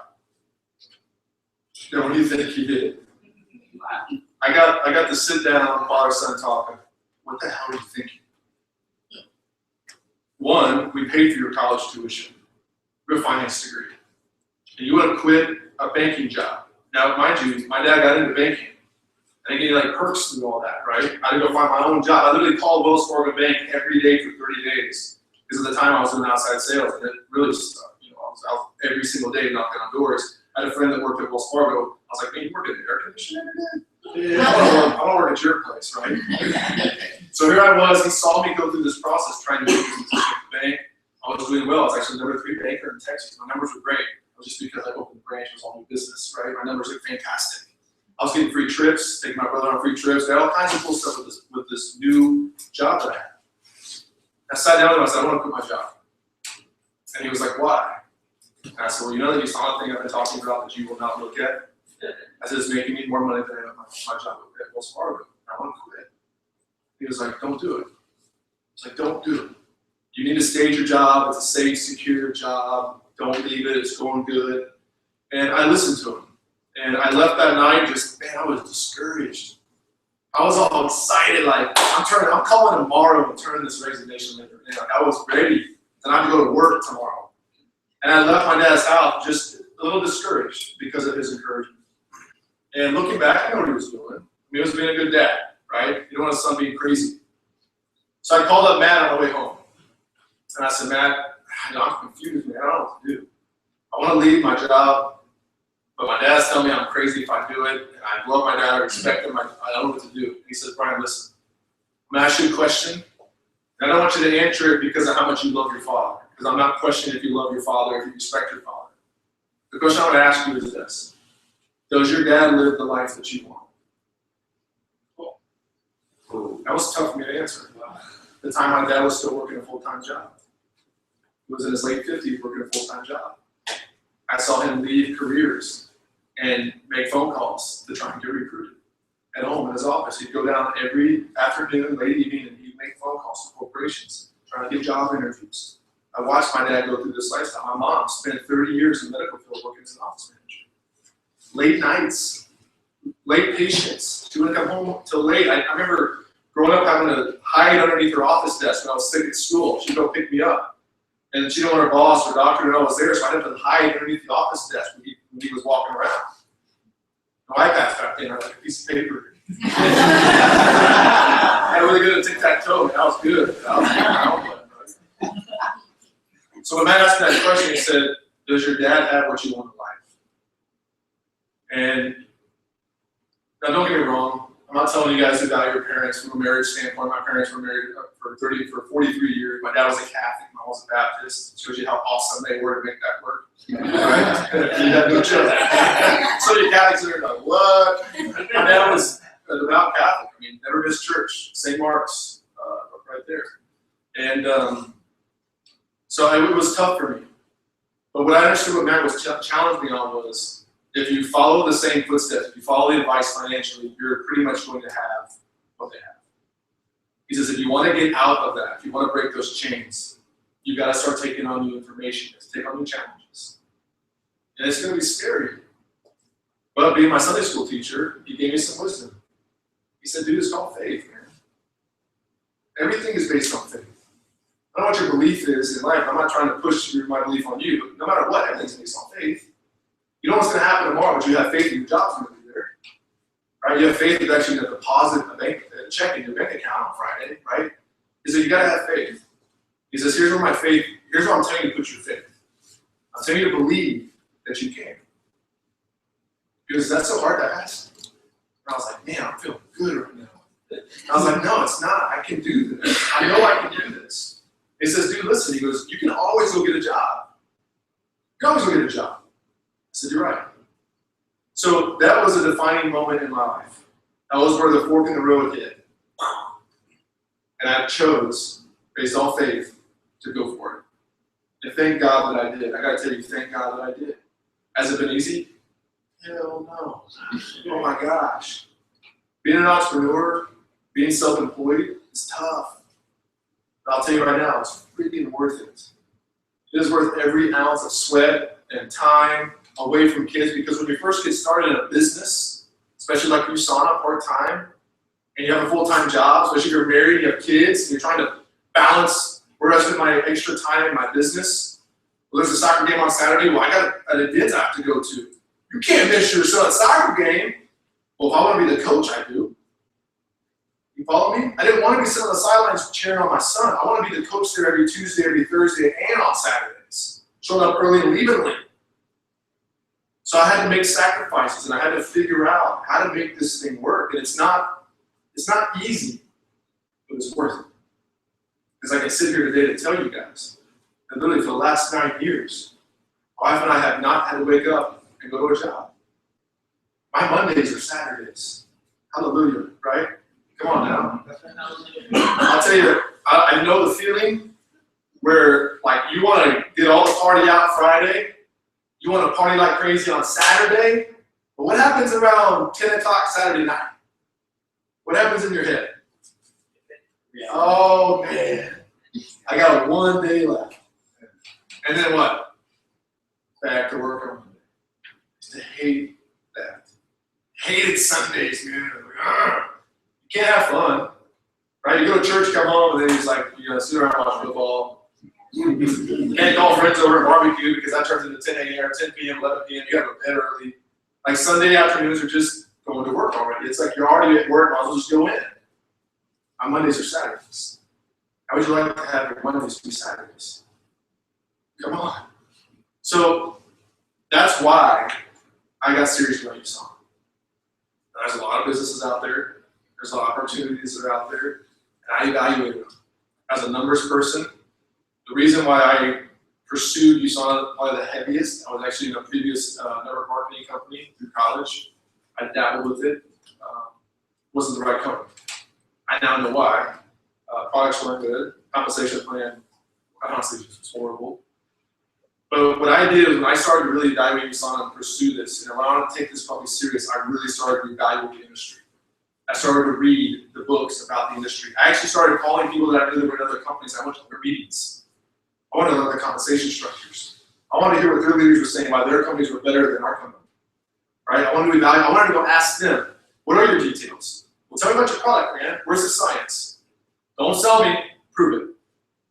Now, what do you think he did? I got to sit down, father-son talking. What the hell are you thinking? 1, we paid for your college tuition. You have a finance degree. And you want to quit a banking job. Now, mind you, my dad got into banking. And I get like perks through all that, right? I had to go find my own job. I literally called Wells Fargo Bank every day for 30 days. Because at the time I was doing outside sales, and it really just, I was out every single day knocking on doors. I had a friend that worked at Wells Fargo. I was like, man, you work at the air conditioning every day? Yeah, I want to work at your place, right? So here I was, he saw me go through this process trying to get this position at the bank. I was doing well. I was actually the #3 banker in Texas. My numbers were great. It was just because I opened the branch, it was all new business, right? My numbers looked fantastic. I was getting free trips, taking my brother on free trips, got all kinds of cool stuff with this new job that I had. I sat down with him, I said, I want to quit my job. And he was like, why? And I said, well, you know that you saw the thing I've been talking about that you will not look at? I said, it's making me more money than my job at Wells Fargo. I want to quit. He was like, don't do it. It's like, don't do it. You need to stay at your job. It's a safe, secure job. Don't leave it. It's going good. And I listened to him. And I left that night just, man, I was discouraged. I was all excited, like, I'm calling tomorrow and turning this resignation letter in. Like, I was ready. And I had to go to work tomorrow. And I left my dad's house just a little discouraged because of his encouragement. And looking back, I know what he was doing. He was being a good dad, right? You don't want his son being crazy. So I called up Matt on the way home. And I said, Matt, I'm confused, man. I don't know what to do. I want to leave my job, but my dad's telling me I'm crazy if I do it. And I love my dad, I respect him. I don't know what to do. And he says, Brian, listen, I'm going to ask you a question. And I don't want you to answer it because of how much you love your father. Because I'm not questioning if you love your father, if you respect your father. The question I want to ask you is this. Does your dad live the life that you want? That was tough for me to answer. At the time, my dad was still working a full-time job. He was in his late 50s working a full-time job. I saw him leave careers and make phone calls to try and get recruited. At home in his office, he'd go down every afternoon, late evening, and he'd make phone calls to corporations, trying to get job interviews. I watched my dad go through this lifestyle. My mom spent 30 years in the medical field working as an office manager. Late nights, late patients. She wouldn't come home till late. I remember growing up having to hide underneath her office desk when I was sick at school. She'd go pick me up. And she didn't want her boss or doctor to know I was there, so I had to hide underneath the office desk when he was walking around. My iPad's back there, like a piece of paper. I was really good at tic-tac-toe, that was good. So when Matt asked me that question, he said, does your dad have what you want in life? And now don't get me wrong, I'm not telling you guys to value your parents from a marriage standpoint. My parents were married for 43 years. My dad was a Catholic, my mom was a Baptist. It shows you how awesome they were to make that work. Right? You have no children. So you Catholics are like, what? My dad was a devout Catholic. I mean, never missed church. St. Mark's, right there. And so it was tough for me. But what I understood what Matt was challenging me on was, if you follow the same footsteps, if you follow the advice financially, you're pretty much going to have what they have. He says, if you want to get out of that, if you want to break those chains, you've got to start taking on new information, take on new challenges. And it's going to be scary. But being my Sunday school teacher, he gave me some wisdom. He said, dude, it's called faith, man. Everything is based on faith. I don't know what your belief is in life. I'm not trying to push my belief on you, but no matter what, everything's based on faith. You know what's going to happen tomorrow, but you have faith in your job's going to be there. Right? You have faith that actually going to deposit a check in your bank account on Friday, right? He said, you got to have faith. He says, here's where I'm telling you to put your faith. I'm telling you to believe that you can. Because that's so hard to ask. And I was like, man, I'm feeling good right now. I was like, no, it's not. I can do this. I know I can do this. He says, dude, listen. He goes, you can always go get a job. You can always go get a job. I said, you're right. So that was a defining moment in my life. That was where the fork in the road hit. And I chose, based on faith, to go for it. And thank God that I did. I got to tell you, thank God that I did. Has it been easy? Hell no. Oh my gosh. Being an entrepreneur, being self-employed is tough. But I'll tell you right now, it's freaking worth it. It is worth every ounce of sweat and time away from kids, because when you first get started in a business, especially like USANA part-time, and you have a full-time job, especially if you're married, you have kids, and you're trying to balance where I spend my extra time in my business. Well, there's a soccer game on Saturday. Well, I got an event I have to go to. You can't miss your son's soccer game. Well, if I want to be the coach, I do. You follow me? I didn't want to be sitting on the sidelines cheering on my son. I want to be the coach there every Tuesday, every Thursday, and on Saturdays. Showing up early and leaving late. So I had to make sacrifices, and I had to figure out how to make this thing work. And it's not easy, but it's worth it. Because I can sit here today to tell you guys that literally for the last 9 years, my wife and I have not had to wake up and go to a job. My Mondays are Saturdays. Hallelujah, right? Come on now. I'll tell you, I know the feeling where like you want to get all the party out Friday, you want to party like crazy on Saturday, but what happens around 10 o'clock Saturday night? What happens in your head? Oh man, I got 1 day left. And then what? Back to work on Monday. I hate that. Hated Sundays, man. Like, you can't have fun, right? You go to church, come home, and then he's like, you sit around and watch football. You can't call friends over and barbecue because that turns into 10 a.m., 10 p.m., 11 p.m. You have to bed early. Like Sunday afternoons are just going to work already. It's like you're already at work, might as well just go in. On Mondays or Saturdays. How would you like to have your Mondays be Saturdays? Come on. So that's why I got serious about USANA. There's a lot of businesses out there. There's a lot of opportunities that are out there. And I evaluate them. As a numbers person, the reason why I pursued USANA probably the heaviest, I was actually in a previous network marketing company through college. I dabbled with it. Wasn't the right company. I now know why. Products weren't good. Compensation plan, honestly, was horrible. But what I did was when I started to really evaluate USANA and pursue this, and when I wanted to take this probably serious, I really started to evaluate the industry. I started to read the books about the industry. I actually started calling people that I knew that were in other companies. I went to their meetings. I wanted to learn the compensation structures. I wanted to hear what their leaders were saying, why their companies were better than our company. Right? I wanted to evaluate. I wanted to go ask them, what are your details? Well, tell me about your product, man. Where's the science? Don't sell me, prove it.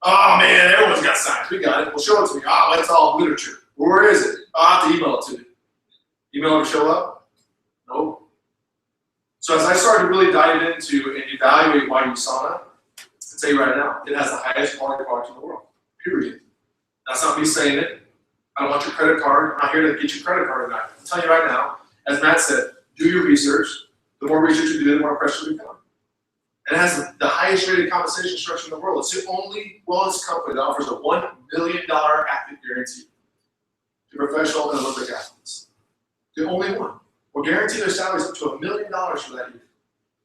Oh man, everyone's got science. We got it. Well, show it to me. Oh, it's all literature. Well, where is it? Oh, I have to email it to you. Email it to show up? No. So as I started to really dive into and evaluate why USANA, I'll tell you right now, it has the highest quality product in the world. Period. That's not me saying it. I don't want your credit card. I'm not here to get your credit card tonight. I'm telling you right now, as Matt said, do your research. The more research you do, the more pressure you become. And it has the highest rated compensation structure in the world. It's the only wellness company that offers a $1 million active guarantee to professional and Olympic athletes. The only one. We'll guarantee their salaries up to $1 million for that year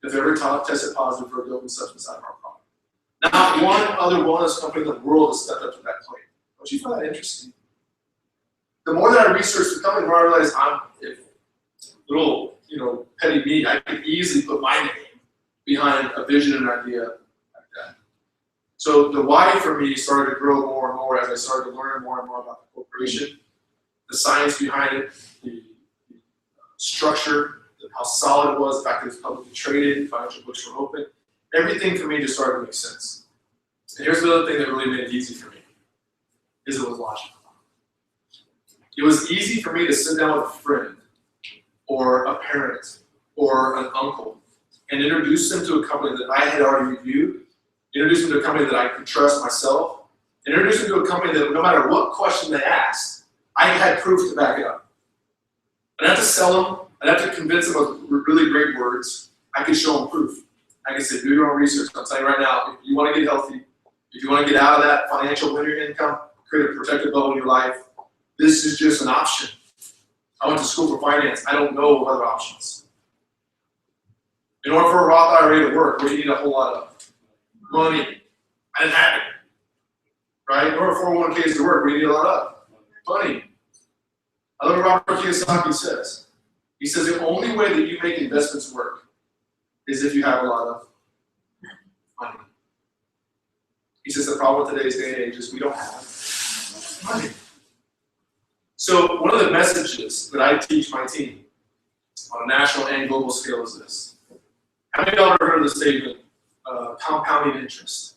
if they're ever tested positive for a doping substance out of our product. Not one other wellness company in the world has stepped up to that plate. Don't you find that interesting? The more that I researched the company, the more I realized if little, petty me, I could easily put my name behind a vision and idea like that. So the why for me started to grow more and more as I started to learn more and more about the corporation, the science behind it, the structure, how solid it was, the fact that it was publicly traded, financial books were open. Everything for me just started to make sense. And here's the other thing that really made it easy for me, is it was logical. It was easy for me to sit down with a friend or a parent or an uncle and introduce them to a company that I had already reviewed, introduce them to a company that I could trust myself, and introduce them to a company that no matter what question they asked, I had proof to back it up. I'd have to sell them, I'd have to convince them with really great words. I could show them proof. I could say, do your own research. I'll tell you right now, if you want to get healthy, if you want to get out of that financial linear income, create a protected bubble in your life, this is just an option. I went to school for finance. I don't know other options. In order for a Roth IRA to work, what do you need a whole lot of? Money. I didn't have it. Right? In order for 401ks to work, what do you need a lot of? Money. I love what Robert Kiyosaki says. He says the only way that you make investments work is if you have a lot of money. He says the problem with today's day and age is we don't have money. So one of the messages that I teach my team on a national and global scale is this. How many of y'all have ever heard of the statement, compounding interest?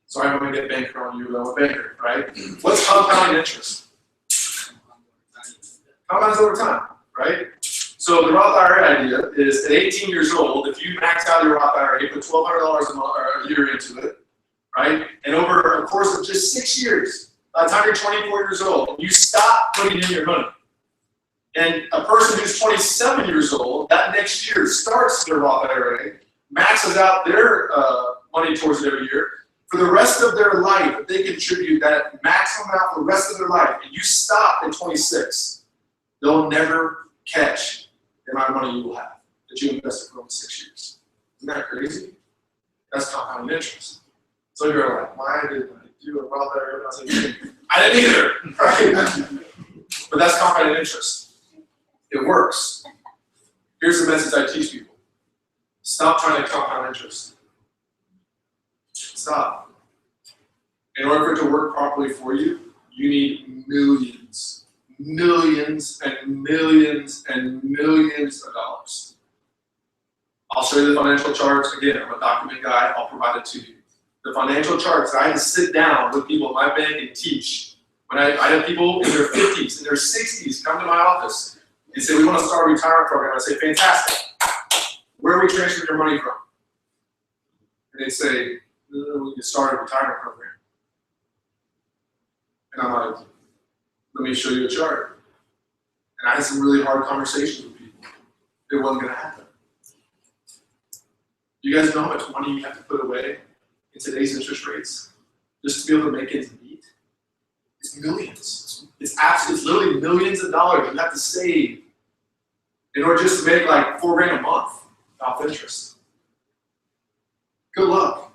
Sorry, I'm going to get banker on you, but I'm a banker, right? What's compounding interest? Compounds over time, right? So the Roth IRA idea is at 18 years old, if you max out your Roth IRA, you put $1,200 a year into it, right? And over a course of just 6 years, by the time you're 24 years old, you stop putting in your money. And a person who's 27 years old, that next year starts their Roth IRA, maxes out their money towards it every year. For the rest of their life, if they contribute that maximum amount for the rest of their life, and you stop at 26, they'll never catch the amount of money you will have that you invested for almost 6 years. Isn't that crazy? That's compounding interest. So you're like, why did I do a Roth IRA when I was 18? I didn't either, right? But that's compounding interest. It works. Here's the message I teach people. Stop trying to compound interest. Stop. In order for it to work properly for you, you need millions, millions and millions and millions of dollars. I'll show you the financial charts. Again, I'm a document guy. I'll provide it to you. The financial charts, I had to sit down with people at my bank and teach. When I had people in their 50s, in their 60s come to my office and say, we want to start a retirement program. I say, fantastic. Where are we transferring your money from? And they say, we can start a retirement program. And I'm like, let me show you a chart. And I had some really hard conversations with people. It wasn't going to happen. You guys know how much money you have to put away in today's interest rates just to be able to make ends meet? It's millions. It's literally millions of dollars you have to save in order just to make like $4 grand a month off interest. Good luck.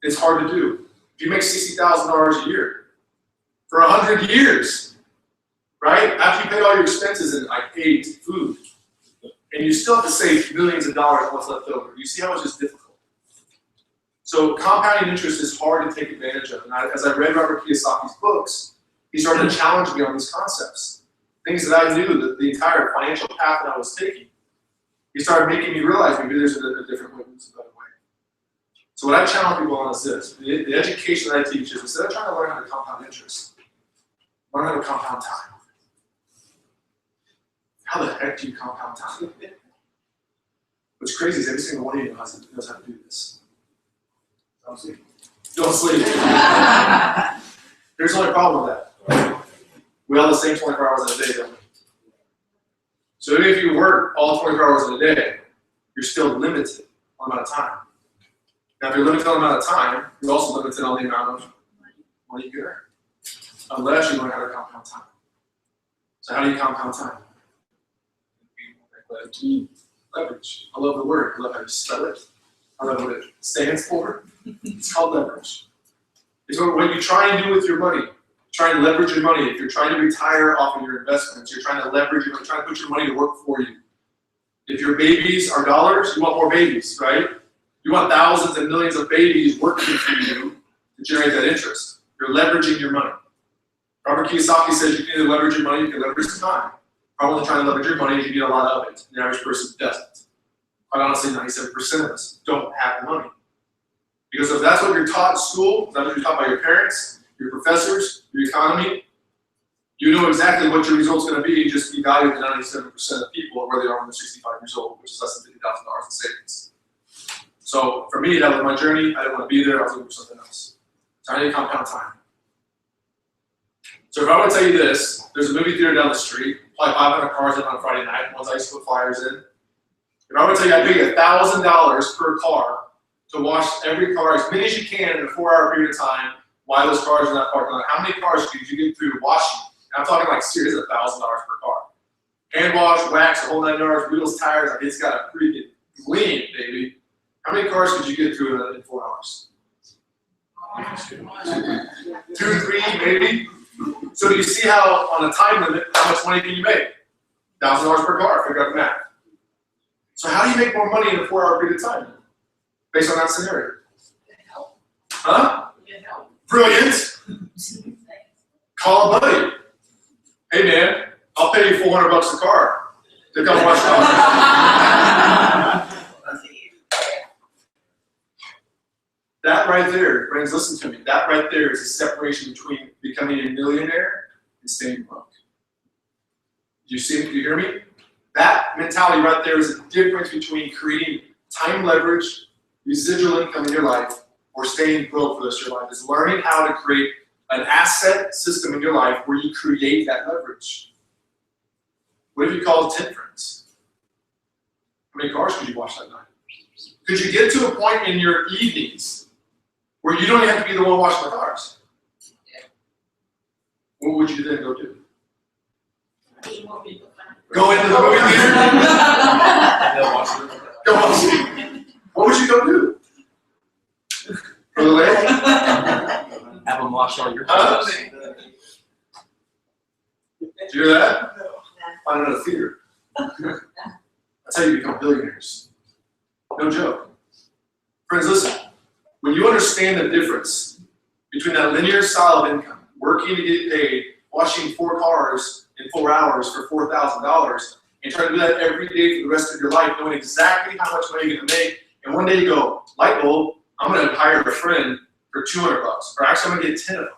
It's hard to do. If you make $60,000 a year for 100 years, right? After you pay all your expenses and like paid food, and you still have to save millions of dollars on what's left over. You see how much it's difficult. So compounding interest is hard to take advantage of. And as I read Robert Kiyosaki's books, he started to challenge me on these concepts. Things that I knew, that the entire financial path that I was taking. He started making me realize maybe there's a different way, there's a better way. So what I challenge people on is this. The education that I teach is instead of trying to learn how to compound interest, learn how to compound time. How the heck do you compound time? What's crazy is every single one of you knows how to do this. Don't sleep. Don't sleep. Here's the only problem with that. We all have the same 24 hours in a day, don't we? So even if you work all 24 hours in a day, you're still limited on the amount of time. Now, if you're limited on the amount of time, you're also limited on the amount of money you can earn, unless you learn how to compound time. So how do you compound time? Leverage. I love the word. I love how you spell it. I love what it stands for. It's called leverage. It's what you try and do with your money. Try and leverage your money. If you're trying to retire off of your investments, you're trying to leverage, you're trying to put your money to work for you. If your babies are dollars, you want more babies, right? You want thousands and millions of babies working for you to generate that interest. You're leveraging your money. Robert Kiyosaki says you can either leverage your money, you can leverage your time. Probably trying to leverage your money, you need a lot of it. The average person doesn't. Quite honestly, 97% of us don't have the money. Because if that's what you're taught in school, if that's what you're taught by your parents, your professors, your economy, you know exactly what your result's going to be. Just evaluate the 97% of people where they are when they're 65 years old, which is less than $50,000 in savings. So for me, that was my journey. I didn't want to be there. I was looking for something else. So I need to compound time. So if I were to tell you this, there's a movie theater down the street, probably 500 cars in on a Friday night, ones I used to put flyers in. If I were to tell you I pay $1,000 per car to wash every car as many as you can in a 4-hour period of time while those cars are in that parking lot, how many cars could you get through washing? And I'm talking like seriously $1,000 per car. Hand wash, wax, a whole 9 yards, wheels, tires, like it's got a pretty good clean, baby. How many cars could you get through in 4 hours? 2, 3, maybe? So you see how on a time limit, how much money can you make? $1,000 per car, figure out the math. So how do you make more money in a 4-hour period of time? Based on that scenario? Huh? Brilliant. Call a buddy. Hey man, I'll pay you $400 a car to come wash cars. That right there, friends, listen to me. That right there is a separation between becoming a millionaire and staying broke. Do you see? Do you hear me? That mentality right there is the difference between creating time leverage, residual income in your life, or staying broke for the rest of your life. Is learning how to create an asset system in your life where you create that leverage. What if you called 10 friends? How many cars could you wash that night? Could you get to a point in your evenings where you don't even have to be the one washing the cars? What would you then go do? Go into the movie theater? Go watch it. What would you go do? For the lake? Have them wash all your Huh? clothes. Did you hear that? Find another theater. That's how you become billionaires. No joke. Friends, listen. When you understand the difference between that linear style of income, working to get paid, washing 4 cars in 4 hours for $4,000, and trying to do that every day for the rest of your life, knowing exactly how much money you're going to make, and one day you go, light bulb, I'm going to hire a friend for $200, or actually I'm going to get 10 of them.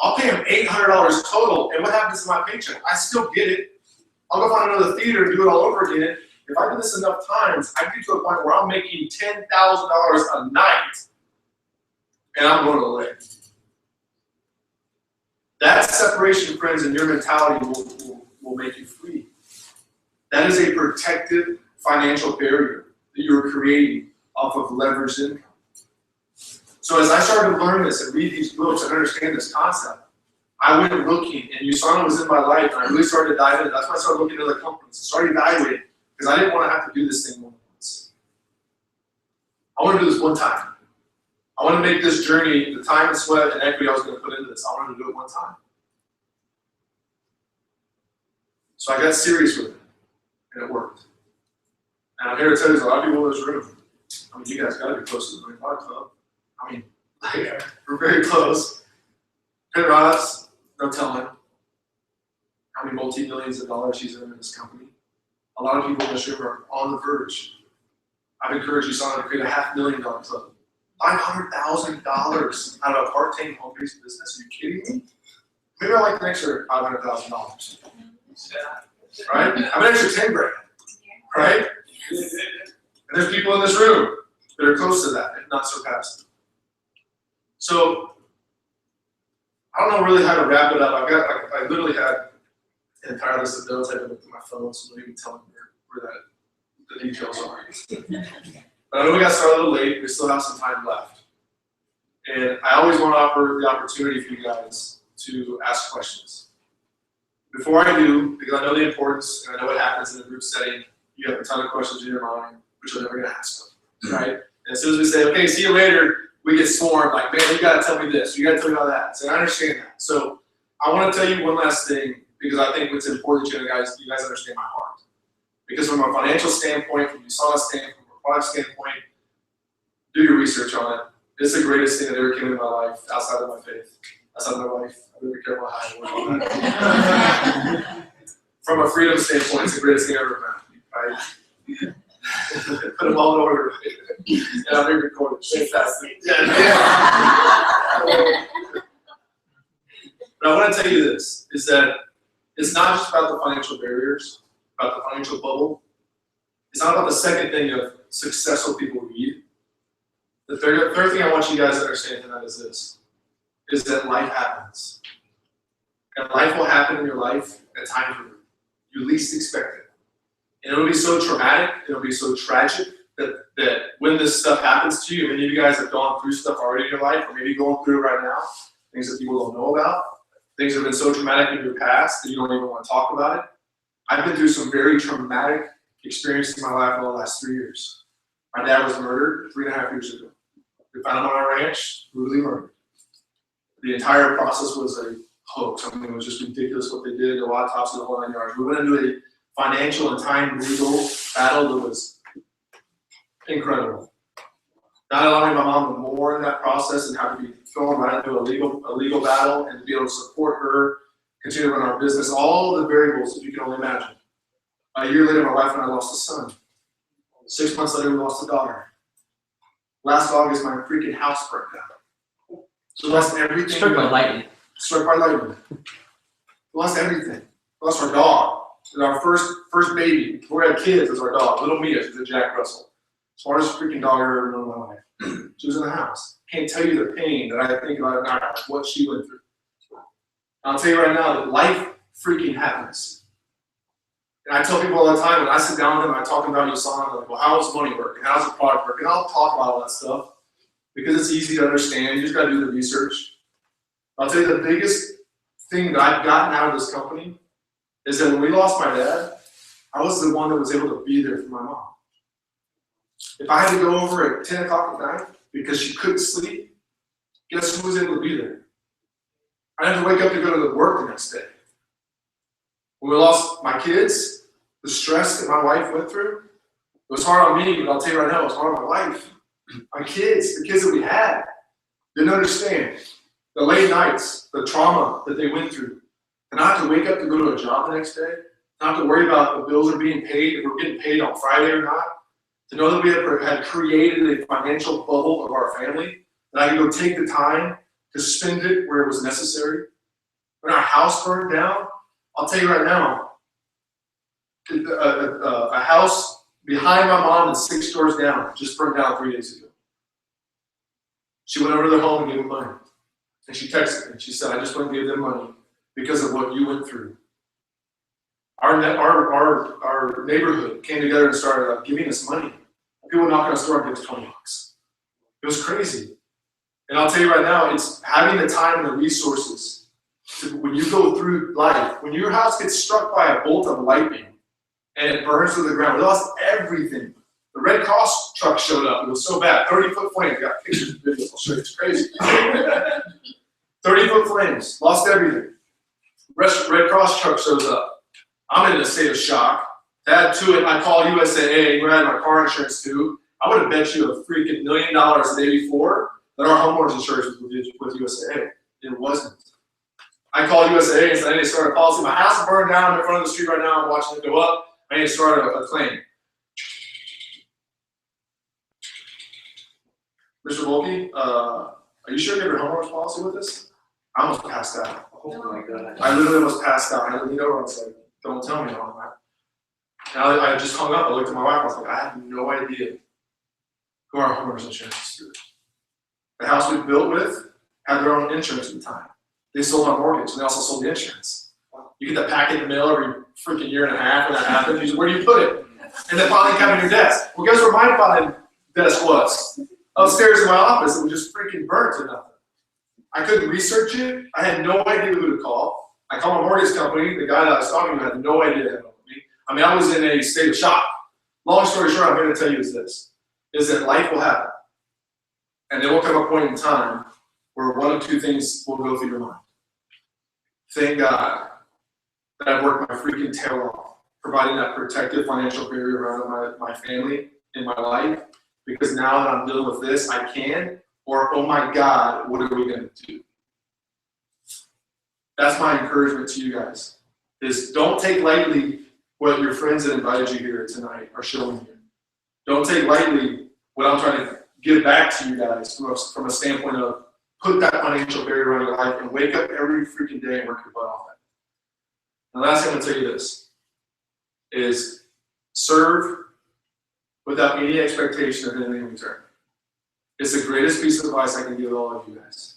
I'll pay him $800 total, and what happens to my paycheck? I still get it. I'll go find another theater and do it all over again. If I do this enough times, I get to a point where I'm making $10,000 a night, and I'm going to the lake. That separation, friends, in your mentality will make you free. That is a protective financial barrier that you're creating off of leveraged income. So as I started to learn this and read these books and understand this concept, I went looking, and USANA was in my life, and I really started to dive into it. That's why I started looking at other companies and started evaluating, because I didn't want to have to do this thing more than once. I want to do this one time. I want to make this journey, the time and sweat and equity I was going to put into this, I wanted to do it one time. So I got serious with it, and it worked. And I'm here to tell you, there's a lot of people in this room. I mean, you guys got to be close to the $1 million club. I mean, we're very close. Ken Ross, no telling how many multi-millions of dollars he's earned in this company. A lot of people in this room are on the verge. I've encouraged USANA to create a $500,000 club. $500,000 out of a part-time home-based business? Are you kidding me? Maybe I like an extra $500,000. Right? I'm an extra 10 grand. Right? And there's people in this room that are close to that, if not surpassed. So, I don't know really how to wrap it up. I literally had an entire list of notes. I haven't looked at my phone, so maybe tell me where the details are. But I know we got started a little late. We still have some time left. And I always want to offer the opportunity for you guys to ask questions. Before I do, because I know the importance and I know what happens in a group setting, you have a ton of questions in your mind, which you're never going to ask them, right? And as soon as we say, okay, see you later, we get swarmed, like, man, you got to tell me this, you got to tell me about that. So I understand that. So I want to tell you one last thing, because I think it's important you guys understand my heart. Because from a financial standpoint, from a USANA standpoint, from a product standpoint, do your research on it. It's the greatest thing that ever came into my life, outside of my faith, outside of my wife. I'm really careful how I word on that. From a freedom standpoint, it's the greatest thing I ever found, right? Put them all in order. Yeah, I'm being recorded. But I want to tell you this, is that it's not just about the financial barriers, about the financial bubble. It's not about the second thing of successful people read. The third thing I want you guys to understand tonight is this, is that life happens. And life will happen in your life at times when you least expect it. And it'll be so traumatic, it'll be so tragic that when this stuff happens to you, many of you guys have gone through stuff already in your life, or maybe going through it right now, things that people don't know about, things that have been so traumatic in your past that you don't even want to talk about it. I've been through some very traumatic experiences in my life in the last 3 years. My dad was murdered 3.5 years ago. We found him on our ranch, brutally murdered. The entire process was a hoax. I mean, it was just ridiculous what they did, the autopsy, the whole 9 yards. We went into a financial and time legal battle that was incredible. Not allowing my mom to mourn in that process and have to be thrown right into a legal battle and to be able to support her, continue to run our business, all the variables that you can only imagine. A year later, my wife and I lost a son. 6 months later, we lost a daughter. Last August, my freaking house burnt down. So we lost everything. Struck by lightning. Struck by lightning. We lost everything. We lost our dog. And our first baby, before we had kids, was our dog, little Mia. She's a Jack Russell. Smartest freaking dog I've ever known in my life. She was in the house. Can't tell you the pain that I think about now, what she went through. I'll tell you right now that life freaking happens. And I tell people all the time, when I sit down with them, I talk about USANA, I'm like, well, how's money working? How's the product working? And I'll talk about all that stuff because it's easy to understand. You just got to do the research. I'll tell you the biggest thing that I've gotten out of this company is that when we lost my dad, I was the one that was able to be there for my mom. If I had to go over at 10 o'clock at night because she couldn't sleep, guess who was able to be there? I didn't have to wake up to go to work the next day. When we lost my kids, the stress that my wife went through, it was hard on me, but I'll tell you right now, it was hard on my wife. My kids, the kids that we had, didn't understand the late nights, the trauma that they went through. And I have to wake up to go to a job the next day, not have to worry about the bills are being paid, if we're getting paid on Friday or not, to know that we had created a financial bubble of our family, that I could go take the time to spend it where it was necessary. When our house burned down, I'll tell you right now, a house behind my mom and 6 doors down just burned down 3 days ago. She went over to their home and gave them money. And she texted me and she said, I just want to give them money because of what you went through. Our neighborhood came together and started giving us money. People knocking on our door and gave us $20. It was crazy. And I'll tell you right now, it's having the time and the resources to, when you go through life, when your house gets struck by a bolt of lightning and it burns to the ground, we lost everything. The Red Cross truck showed up. It was so bad. 30-foot flames. I got pictures and videos. I'll show you. It's crazy. 30-foot flames. Lost everything. Red Cross truck shows up. I'm in a state of shock. To add to it, I call USAA, who I had my car insurance to. I would have bet you a freaking $1 million the day before that our homeowners insurance was with USAA. It wasn't. I called USAA and said, I need to start a policy. My house is burned down in front of the street right now. I'm watching it go up. I need to start a claim. Mr. Volke, are you sure you have your homeowner's policy with us? I almost passed out. Oh my God. I literally almost passed out. I had to lean over and say, don't tell me all that. And I just hung up. I looked at my wife. I was like, I have no idea who our homeowner's insurance is through. The house we built with had their own insurance at the time. They sold our mortgage and they also sold the insurance. You get that packet in the mail every freaking year and a half when that happens. You say, where do you put it? And the filing cabinet in your desk. Well, guess where my filing desk was? Upstairs in my office. It was just freaking burnt to nothing. I couldn't research it. I had no idea who to call. I called my mortgage company. The guy that I was talking to had no idea to help me. I mean, I was in a state of shock. Long story short, I'm going to tell you is this, is that life will happen. And there will come a point in time where one of two things will go through your mind. Thank God that I've worked my freaking tail off, providing that protective financial barrier around my family in my life, because now that I'm dealing with this, I can, or oh my God, what are we going to do? That's my encouragement to you guys, is don't take lightly what your friends that invited you here tonight are showing you. Don't take lightly what I'm trying to give back to you guys from a standpoint of put that financial barrier around your life and wake up every freaking day and work your butt off it. And last thing I'm going to tell you this is serve without any expectation of anything in return. It's the greatest piece of advice I can give all of you guys.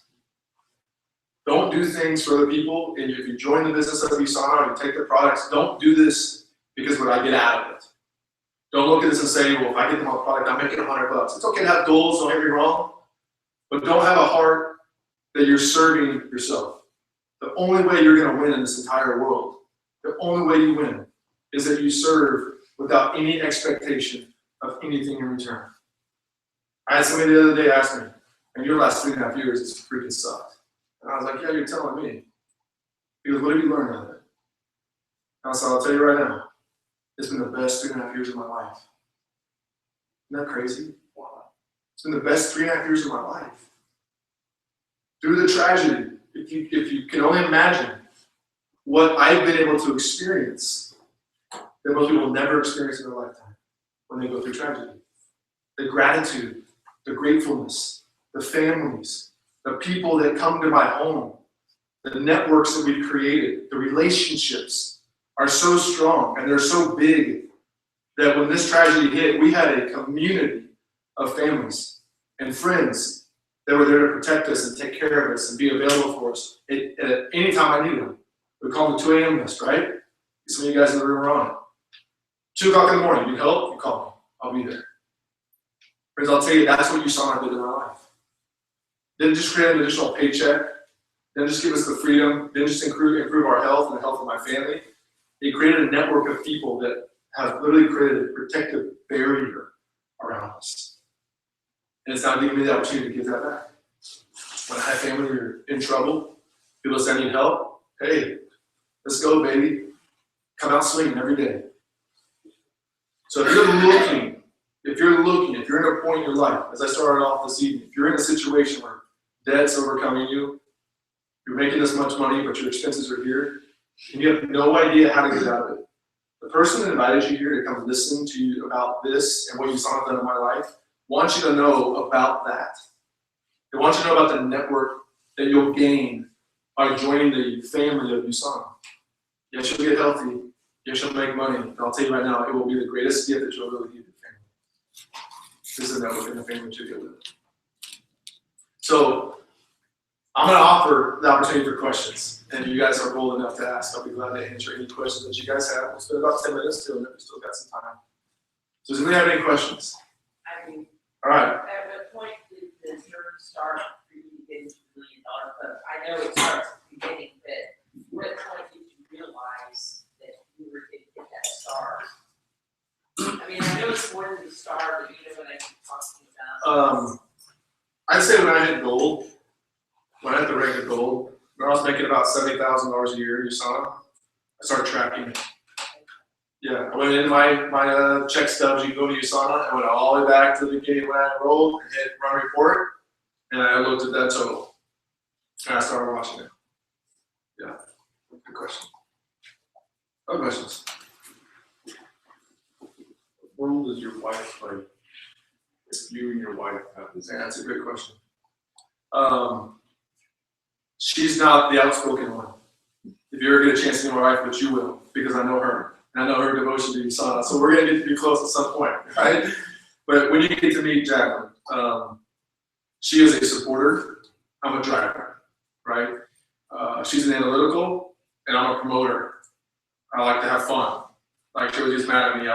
Don't do things for other people, and if you join the business of USANA or you take the products, don't do this because what I get out of it. Don't look at this and say, well, if I get them on product, I'm making $100. It's okay to have goals, don't get me wrong, but don't have a heart that you're serving yourself. The only way you're going to win in this entire world, the only way you win is that you serve without any expectation of anything in return. I had somebody the other day ask me, and your last 3.5 years, it's freaking sucked. And I was like, yeah, you're telling me. He goes, what have you learned out of it? And I said, I'll tell you right now, it's been the best 3.5 years of my life. Isn't that crazy? Wow. It's been the best 3.5 years of my life. Through the tragedy, if you can only imagine what I've been able to experience that most people will never experience in their lifetime when they go through tragedy. The gratitude, the gratefulness, the families, the people that come to my home, the networks that we've created, the relationships are so strong and they're so big that when this tragedy hit, we had a community of families and friends that were there to protect us and take care of us and be available for us at any time I needed them. We call them the 2 a.m. list, right? Some of you guys in the room are on it. 2 o'clock in the morning, you need help, you call me. I'll be there. Friends, I'll tell you, that's what USANA did in my life. Didn't just create an additional paycheck, didn't just give us the freedom, didn't just improve our health and the health of my family. It created a network of people that have literally created a protective barrier around us. And it's now giving me the opportunity to give that back. When I have family who are in trouble, people say I need help, hey, let's go, baby. Come out swinging every day. So if you're in a point in your life, as I started off this evening, if you're in a situation where debt's overcoming you, you're making this much money, but your expenses are here, and you have no idea how to get out of it. The person that invited you here to come listen to you about this and what you saw done in my life wants you to know about that. They want you to know about the network that you'll gain by joining the family of USANA. Yes, you'll get healthy. Yes, you'll make money. And I'll tell you right now, it will be the greatest gift that you'll really give your family. This is a network in the family to get with. So I'm going to offer the opportunity for questions. And if you guys are bold enough to ask, I'll be glad to answer any questions that you guys have. We'll spend about 10 minutes till, and we still got some time. So does anybody have any questions? I mean, All right. at what point did the journey start for you to get into the $1 Million Club? I know it starts at the beginning, but what point did you realize that you were going to get that star? I mean, I know it's more than the star, but you know what I keep talking about. I'd say when I hit gold, when I hit the rank of gold, when I was making about $70,000 a year, USANA, I started tracking it. Yeah, I went in my check stubs, you can go to USANA, I went all the way back to the beginning when I enrolled, and hit run report, and I looked at that total. And I started watching it. Yeah, good question. Other questions? What role does your wife play? If you and your wife have this, Yeah, that's a good question. She's not the outspoken one. If you ever get a chance to meet my wife, but you will, because I know her. And I know her devotion to USANA. So we're going to get to be close at some point, right? But when you get to meet Jacqueline, she is a supporter. I'm a driver, right? She's an analytical, and I'm a promoter. I like to have fun. Like, she was just mad at me.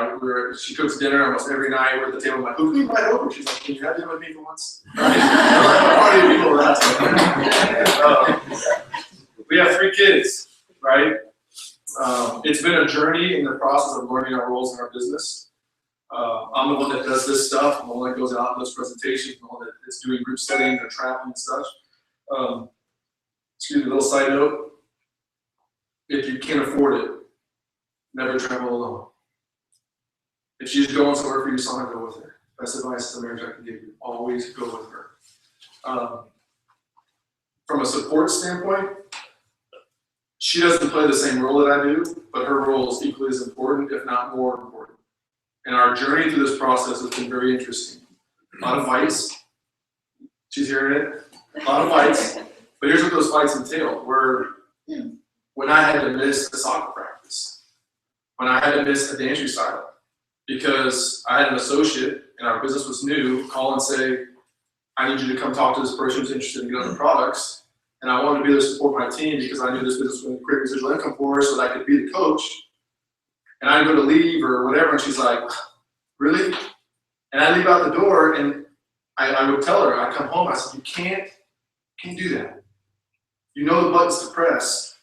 She cooks dinner almost every night. We're at the table. I'm like, who can you invite over? She's like, can you have dinner with me for once? Right? I'm like, party people. We have 3 kids, right? It's been a journey in the process of learning our roles in our business. I'm the one that does this stuff. I'm the one that goes out and does presentations. I'm the one that's doing group studying or traveling and such. Excuse me, a little side note. If you can't afford it, never travel alone. If she's going somewhere for you, someone go with her. Best advice as a marriage I can give you. Always go with her. From a support standpoint, she doesn't play the same role that I do, but her role is equally as important, if not more important. And our journey through this process has been very interesting. A lot of fights. She's hearing it. A lot of fights. But here's what those fights entail. When I had to miss a soccer practice, when I had to miss a dance recital, because I had an associate and our business was new, call and say, I need you to come talk to this person who's interested in getting the products. And I wanted to be there to support my team because I knew this business was going to create residual income for us so that I could be the coach. And I'd go to leave or whatever, and she's like, really? And I leave out the door, and I would tell her, I come home, I said, you can't do that. You know the buttons to press.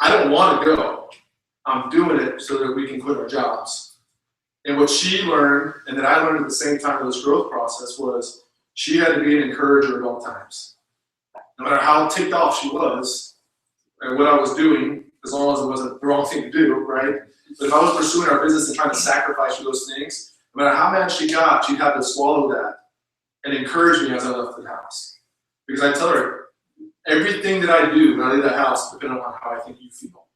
I don't want to go. I'm doing it so that we can quit our jobs. And what she learned, and that I learned at the same time of this growth process, was she had to be an encourager at all times. No matter how ticked off she was, and what I was doing, as long as it wasn't the wrong thing to do, right? But if I was pursuing our business and trying to sacrifice for those things, no matter how mad she got, she'd have to swallow that and encourage me as I left the house. Because I tell her, everything that I do when I leave the house depends on how I think you feel.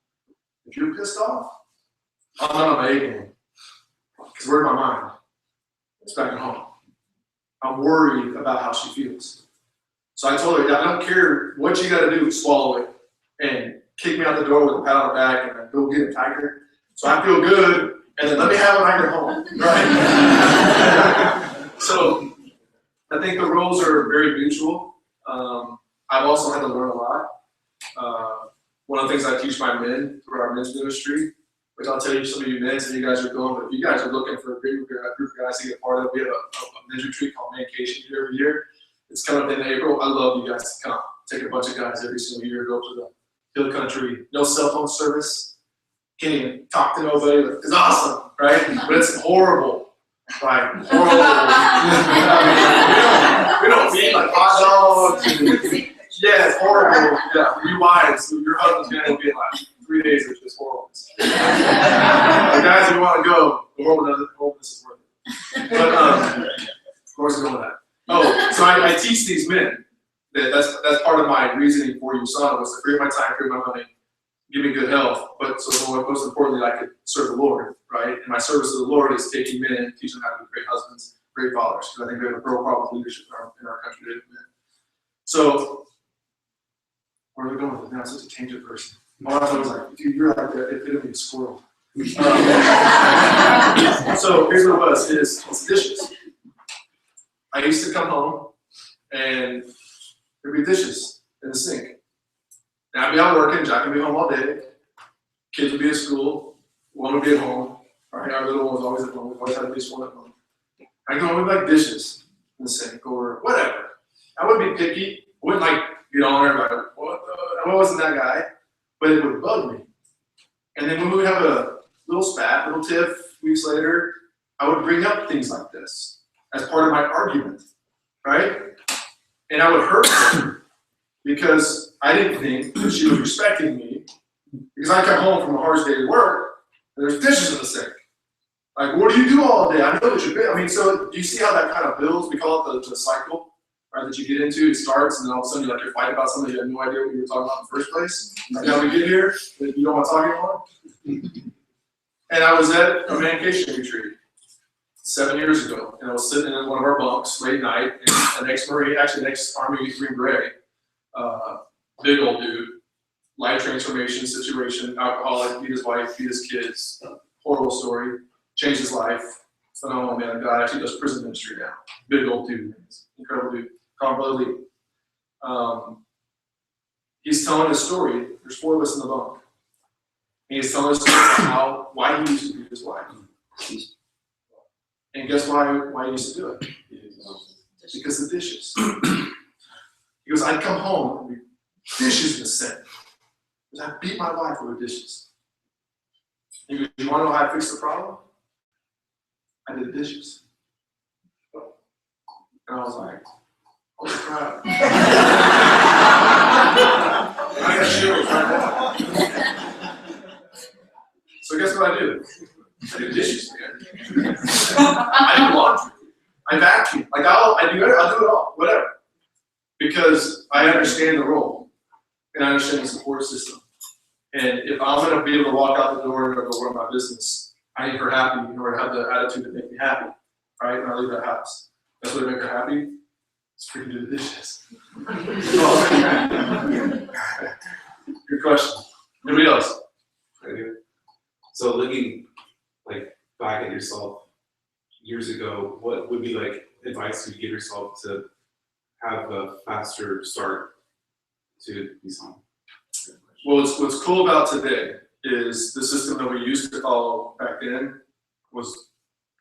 If you're pissed off, I'm not on my A game. Because where's my mind? It's back at home. I'm worried about how she feels. So I told her, I don't care what you got to do, swallow it and kick me out the door with a pat on the back and go get a tiger. So I feel good, and then let me have it when I get home, right? So I think the roles are very mutual. I've also had to learn a lot. One of the things I teach my men through our men's ministry, which I'll tell you, some of you men, some of you guys are going, but if you guys are looking for a group of guys to get part of, we have a men's retreat called Mancation every year. It's coming up in April. I love you guys to come. Take a bunch of guys every single year, go to the hill country, no cell phone service, can't even talk to nobody. It's awesome, right? But it's horrible. Right? Horrible. we don't eat like hot dogs. Yeah, it's horrible. Yeah, you wives, your husband's gonna be like 3 days of just horribleness. Guys, if you want to go, the horribleness is worth it. But of course, I'm going with that. Oh, so I teach these men that's part of my reasoning for USANA was to free my time, free my money, give me good health, but so most importantly, I could serve the Lord, right? And my service to the Lord is taking men and teaching them how to be great husbands, great fathers, because I think we have a real problem with leadership in our country today. So, where are we going with it? Now, I'm such a tangent person. I was like, dude, you're like the epitome of squirrel. So here's what it was, it's dishes. I used to come home and there'd be dishes in the sink. And I'd be out working, Jack would be home all day, kids would be at school, one would be at home, right? Our little one was always at home, we always had at least one at home. I'd go home with like dishes in the sink or whatever. I wouldn't be picky, I wouldn't like get on there and like, what the, I wasn't that guy, but it would bug me. And then when we would have a little spat, little tiff, weeks later, I would bring up things like this as part of my argument, right? And I would hurt her because I didn't think that she was respecting me because I come home from a hard day at work and there's dishes in the sink. Like, what do you do all day? I know that you're, I mean, so do you see how that kind of builds? We call it the cycle, right? That you get into, it starts, and then all of a sudden you're fighting about something you had no idea what you were talking about in the first place. Like, now we get here, that you don't want to talk anymore. And I was at a Mancation retreat 7 years ago, and I was sitting in one of our bunks late night, and an ex-Marine, actually an ex-Army Green Beret, big old dude, life transformation situation, alcoholic, beat his wife, beat his kids, horrible story, changed his life, phenomenal man of God, actually does prison ministry now, big old dude, incredible dude, called Brother Lee. He's telling his story, there's 4 of us in the bunk, and he's telling us why he used to beat his wife. And guess why he used to do it? Because of the dishes. He goes, I'd come home and be dishes in the sink. Because I beat my wife over dishes. He goes, you want to know how I fixed the problem? I did the dishes. And I was like, holy crap. I got chills right now. So guess what I do? I do dishes again. I do laundry. I vacuum. Like I'll do it all, whatever. Because I understand the role and I understand the support system. And if I'm going to be able to walk out the door and go run my business, I need her happy in order to have the attitude to make me happy, right? When I leave that house. That's what to make her happy. It's free to do the dishes. Good question. Anybody else? So looking like back at yourself years ago, what would be like advice you'd give yourself to have a faster start to USANA? Well, what's cool about today is the system that we used to follow back then was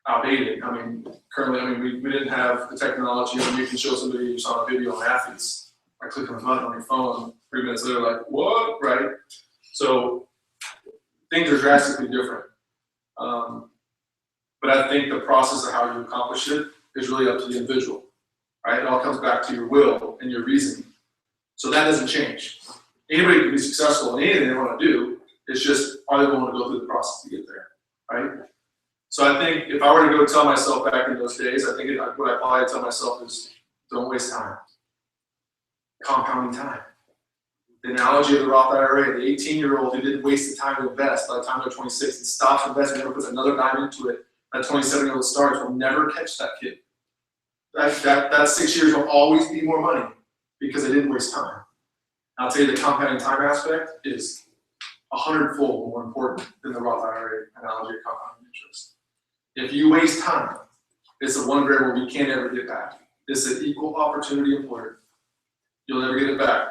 outdated. I mean, currently, we didn't have the technology. I mean, you can show somebody you saw a video on athletes by clicking a button on your phone. 3 minutes later, like, what, right? So things are drastically different. But I think the process of how you accomplish it is really up to the individual, right? It all comes back to your will and your reasoning. So that doesn't change. Anybody can be successful in anything they want to do. It's just, are they willing to go through the process to get there, right? So I think if I were to go tell myself back in those days, I think what I probably tell myself is, don't waste time. Compounding time. The analogy of the Roth IRA, the 18-year-old who didn't waste the time to invest, by the time they're 26 and stops investing, never puts another dime into it, that 27-year-old starts will never catch that kid. That 6 years will always be more money because they didn't waste time. I'll tell you the compounding time aspect is 100-fold more important than the Roth IRA analogy of compounding interest. If you waste time, it's the one variable we can't ever get back. It's an equal opportunity employer. You'll never get it back.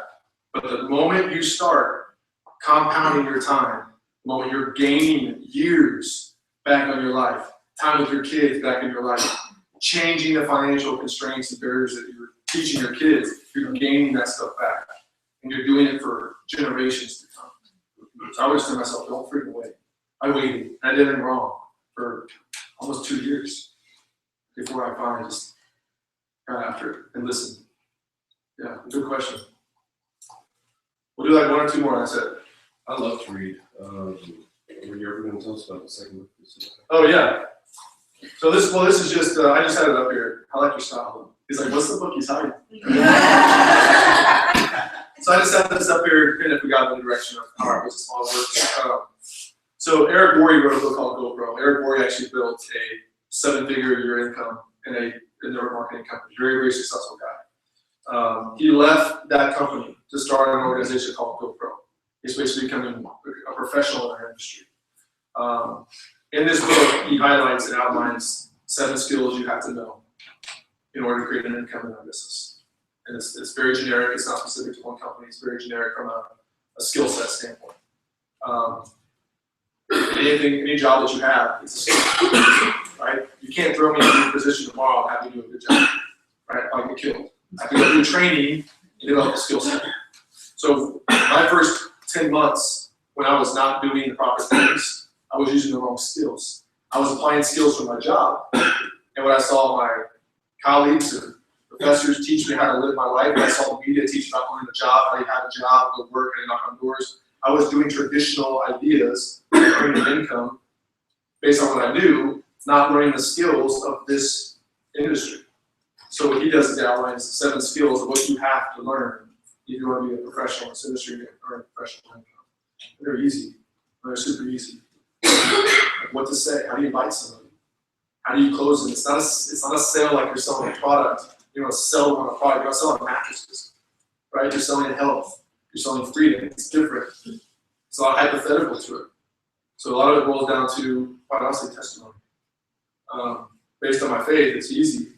But the moment you start compounding your time, the moment you're gaining years back on your life, time with your kids back in your life, changing the financial constraints and barriers that you're teaching your kids, you're gaining that stuff back. And you're doing it for generations to come. So I always tell myself, don't freaking wait. I waited, and I did it wrong for almost 2 years before I finally just got after it and listened. Yeah, good question. We'll do like 1 or 2 more, that's it. I love to read. Were you ever going to tell us about the second book? Oh, yeah. So this is just, I just had it up here. I like your style. He's like, what's the book he's hiding? So I just set this up here, and if we got in the direction of how our business model works. So Eric Worre wrote a book called GoPro. Eric Worre actually built a 7-figure a year income in a network marketing company. Very, very successful guy. He left that company to start an organization called GoPro. He's basically becoming a professional in our industry. In this book, he highlights and outlines 7 skills you have to know in order to create an income in our business. And it's very generic. It's not specific to one company. It's very generic from a skill set standpoint. Any job that you have, it's a skill, right? You can't throw me into a position tomorrow and have me do a good job, right? I'll get killed. I have to go through training and develop a skill set. So my first 10 months, when I was not doing the proper things, I was using the wrong skills. I was applying skills for my job, and when I saw my colleagues and professors teach me how to live my life, and I saw the media teach me about learning a job, how you have a job, go work, and knock on doors, I was doing traditional ideas, earning income, based on what I knew, not learning the skills of this industry. So what he does is he outlines 7 skills of what you have to learn if you want to be a professional in this industry and earn professional income. They're easy. They're super easy. Like what to say? How do you invite somebody? How do you close them? It's not a sale like you're selling a product. You don't sell them on a product. You're not selling mattresses, right? You're selling health. You're selling freedom. It's different. It's a lot hypothetical to it. So a lot of it boils down to, quite honestly, testimony. Based on my faith, it's easy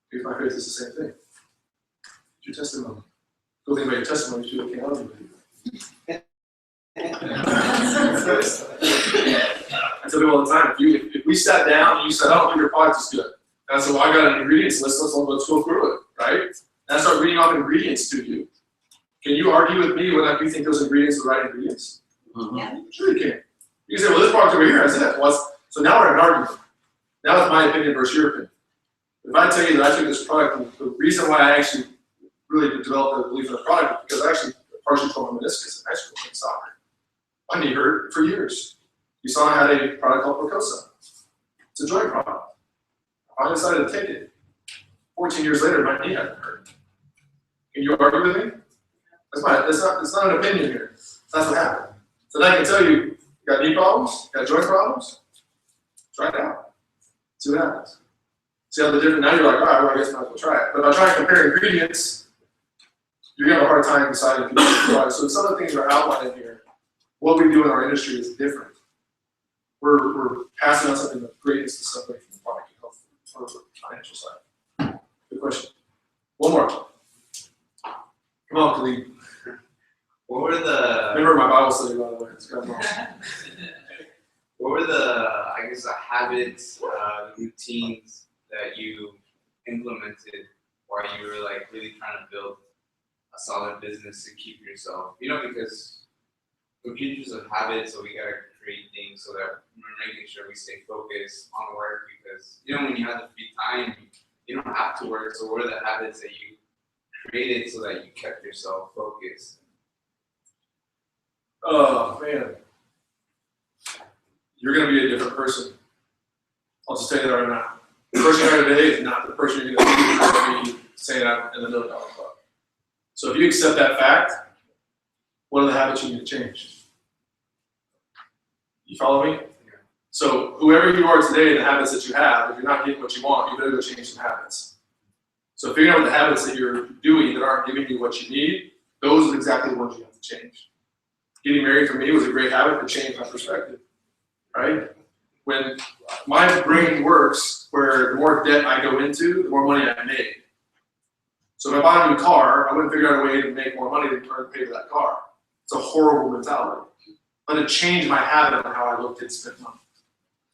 because my faith is the same thing. It's your testimony. Go think about your testimony, you can't love you. I tell people all the time, if we sat down and you said, I don't think your product is good, and I said, well, I got an ingredients list, let's go through it, right? And I start reading off ingredients to you. Can you argue with me whether you think those ingredients are the right ingredients? Yeah. Sure you can. You can say, well, this product over here, I said, so now we're in an argument. Now it's my opinion versus your opinion. If I tell you that I took this product, the reason why I actually really developed a belief in the product is because I actually partially tore my meniscus in high school playing soccer. My knee hurt for years. You saw I had a product called Procosa. It's a joint product. I decided to take it. 14 years later, my knee hadn't hurt. Can you argue with me? It's not an opinion here. That's what happened. So now I can tell you, you got knee problems, you got joint problems, try it out. See what happens. See how the different, now you're like, all right, well, I guess I might as well try it. But if I try and compare ingredients, you're gonna have a hard time deciding if you like the product. So some of the things are outlined in here. What we do in our industry is different. We're passing on something of greatness to somebody from the product and health or the financial side. Good question. One more. Come on, Khalid. What were the Remember my Bible study, by the way. It's got what were the habits, routines that you implemented while you were like really trying to build a solid business to keep yourself? Because we're creatures of habit, so we gotta create things so that we're making sure we stay focused on work. Because when you have the free time, you don't have to work. So what are the habits that you created so that you kept yourself focused? Oh, man. You're going to be a different person. I'll just tell you that right now. The person you are today is not the person you're going to be saying that in the $1 million club. So if you accept that fact, what are the habits you need to change? You follow me? So whoever you are today, the habits that you have, if you're not getting what you want, you better go change some habits. So figuring out the habits that you're doing that aren't giving you what you need, those are exactly the ones you have to change. Getting married for me was a great habit that changed my perspective, right? When my brain works, where the more debt I go into, the more money I make. So if I bought a new car, I wouldn't figure out a way to make more money to pay for that car. It's a horrible mentality. But it changed my habit on how I looked at spend money.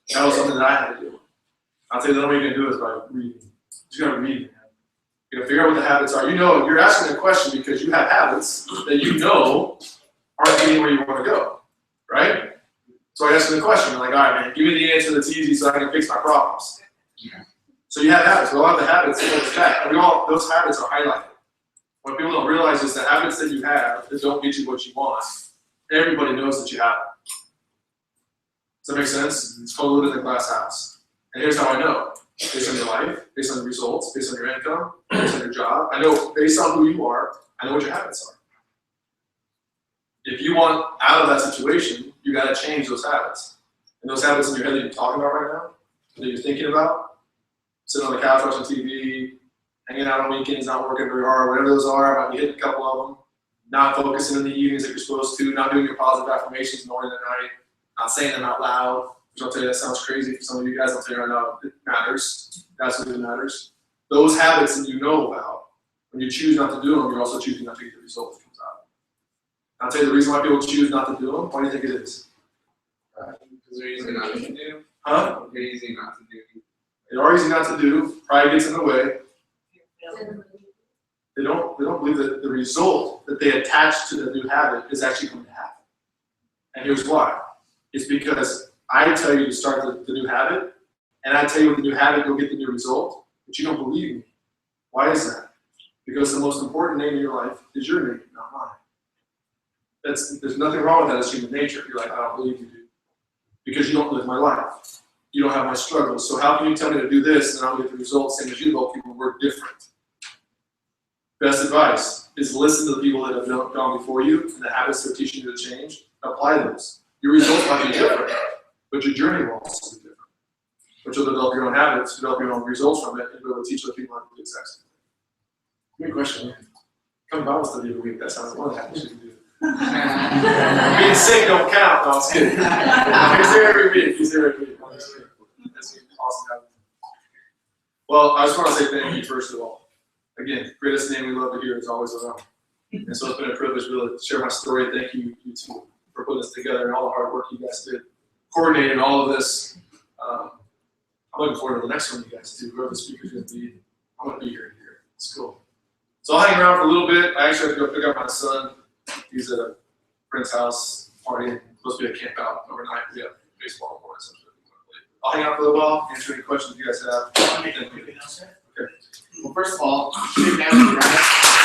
That was something that I had to do. I'll tell you the only way you can do it is by reading. You gotta read, man. You gotta figure out what the habits are. You know, you're asking a question because you have habits that you know aren't getting where you want to go, right? So I ask them the question, I'm like, all right, man, give me the answer that's easy so I can fix my problems. So you have habits. We all have the habits that those habits are highlighted. What people don't realize is the habits that you have that don't get you what you want, everybody knows that you have them. Does that make sense? It's called living in the glass house. And here's how I know. Based on your life, based on the results, based on your income, based on your job. I know based on who you are, I know what your habits are. If you want out of that situation, you gotta change those habits. And those habits in your head that you're talking about right now, that you're thinking about, sitting on the couch watching TV, hanging out on weekends, not working very hard, whatever those are, might be hitting a couple of them, not focusing in the evenings that you're supposed to, not doing your positive affirmations in the morning and night, not saying them out loud, which I'll tell you that sounds crazy for some of you guys, I'll tell you right now, it matters. That's what it matters. Those habits that you know about, when you choose not to do them, you're also choosing not to get the result that comes out. I'll tell you the reason why people choose not to do them, what do you think it is? Because they're easy not to do. Huh? They're easy not to do. They are easy not to do, pride gets in the way. They don't believe that the result that they attach to the new habit is actually going to happen. And here's why. It's because I tell you to start the new habit, and I tell you with the new habit you'll get the new result, but you don't believe me. Why is that? Because the most important name in your life is your name, not mine. There's nothing wrong with that as human nature. You're like, I don't believe you do. Because you don't live my life. You don't have my struggles. So how can you tell me to do this and I'll get the results same as you, both people we're different? Best advice is listen to the people that have gone before you and the habits they're teaching you to change. Apply those. Your results might be different, but your journey will also be different. But you'll develop your own habits, develop your own results from it, and be able to teach other people how to do the exact same thing. Good question. Come to Bible study every week. That's how one of the habits you can do. Being sick don't count. No, I'm just kidding. He's there every week. He's there every week. That's awesome. Well, I just want to say thank you first of all. Again, greatest name we love to hear is always around. And so it's been a privilege really to share my story. Thank you, you two, for putting this together and all the hard work you guys did, coordinating all of this. I'm looking forward to the next one you guys do. Whoever the speaker's going to be, I'm going to be here. It's cool. So I'll hang around for a little bit. I actually have to go pick up my son. He's at a friend's house party. It's supposed to be a camp out overnight. We have baseball or something. I'll hang out for a little while, answer any questions you guys have. Okay. Well, first of all, big thanks to Ryan.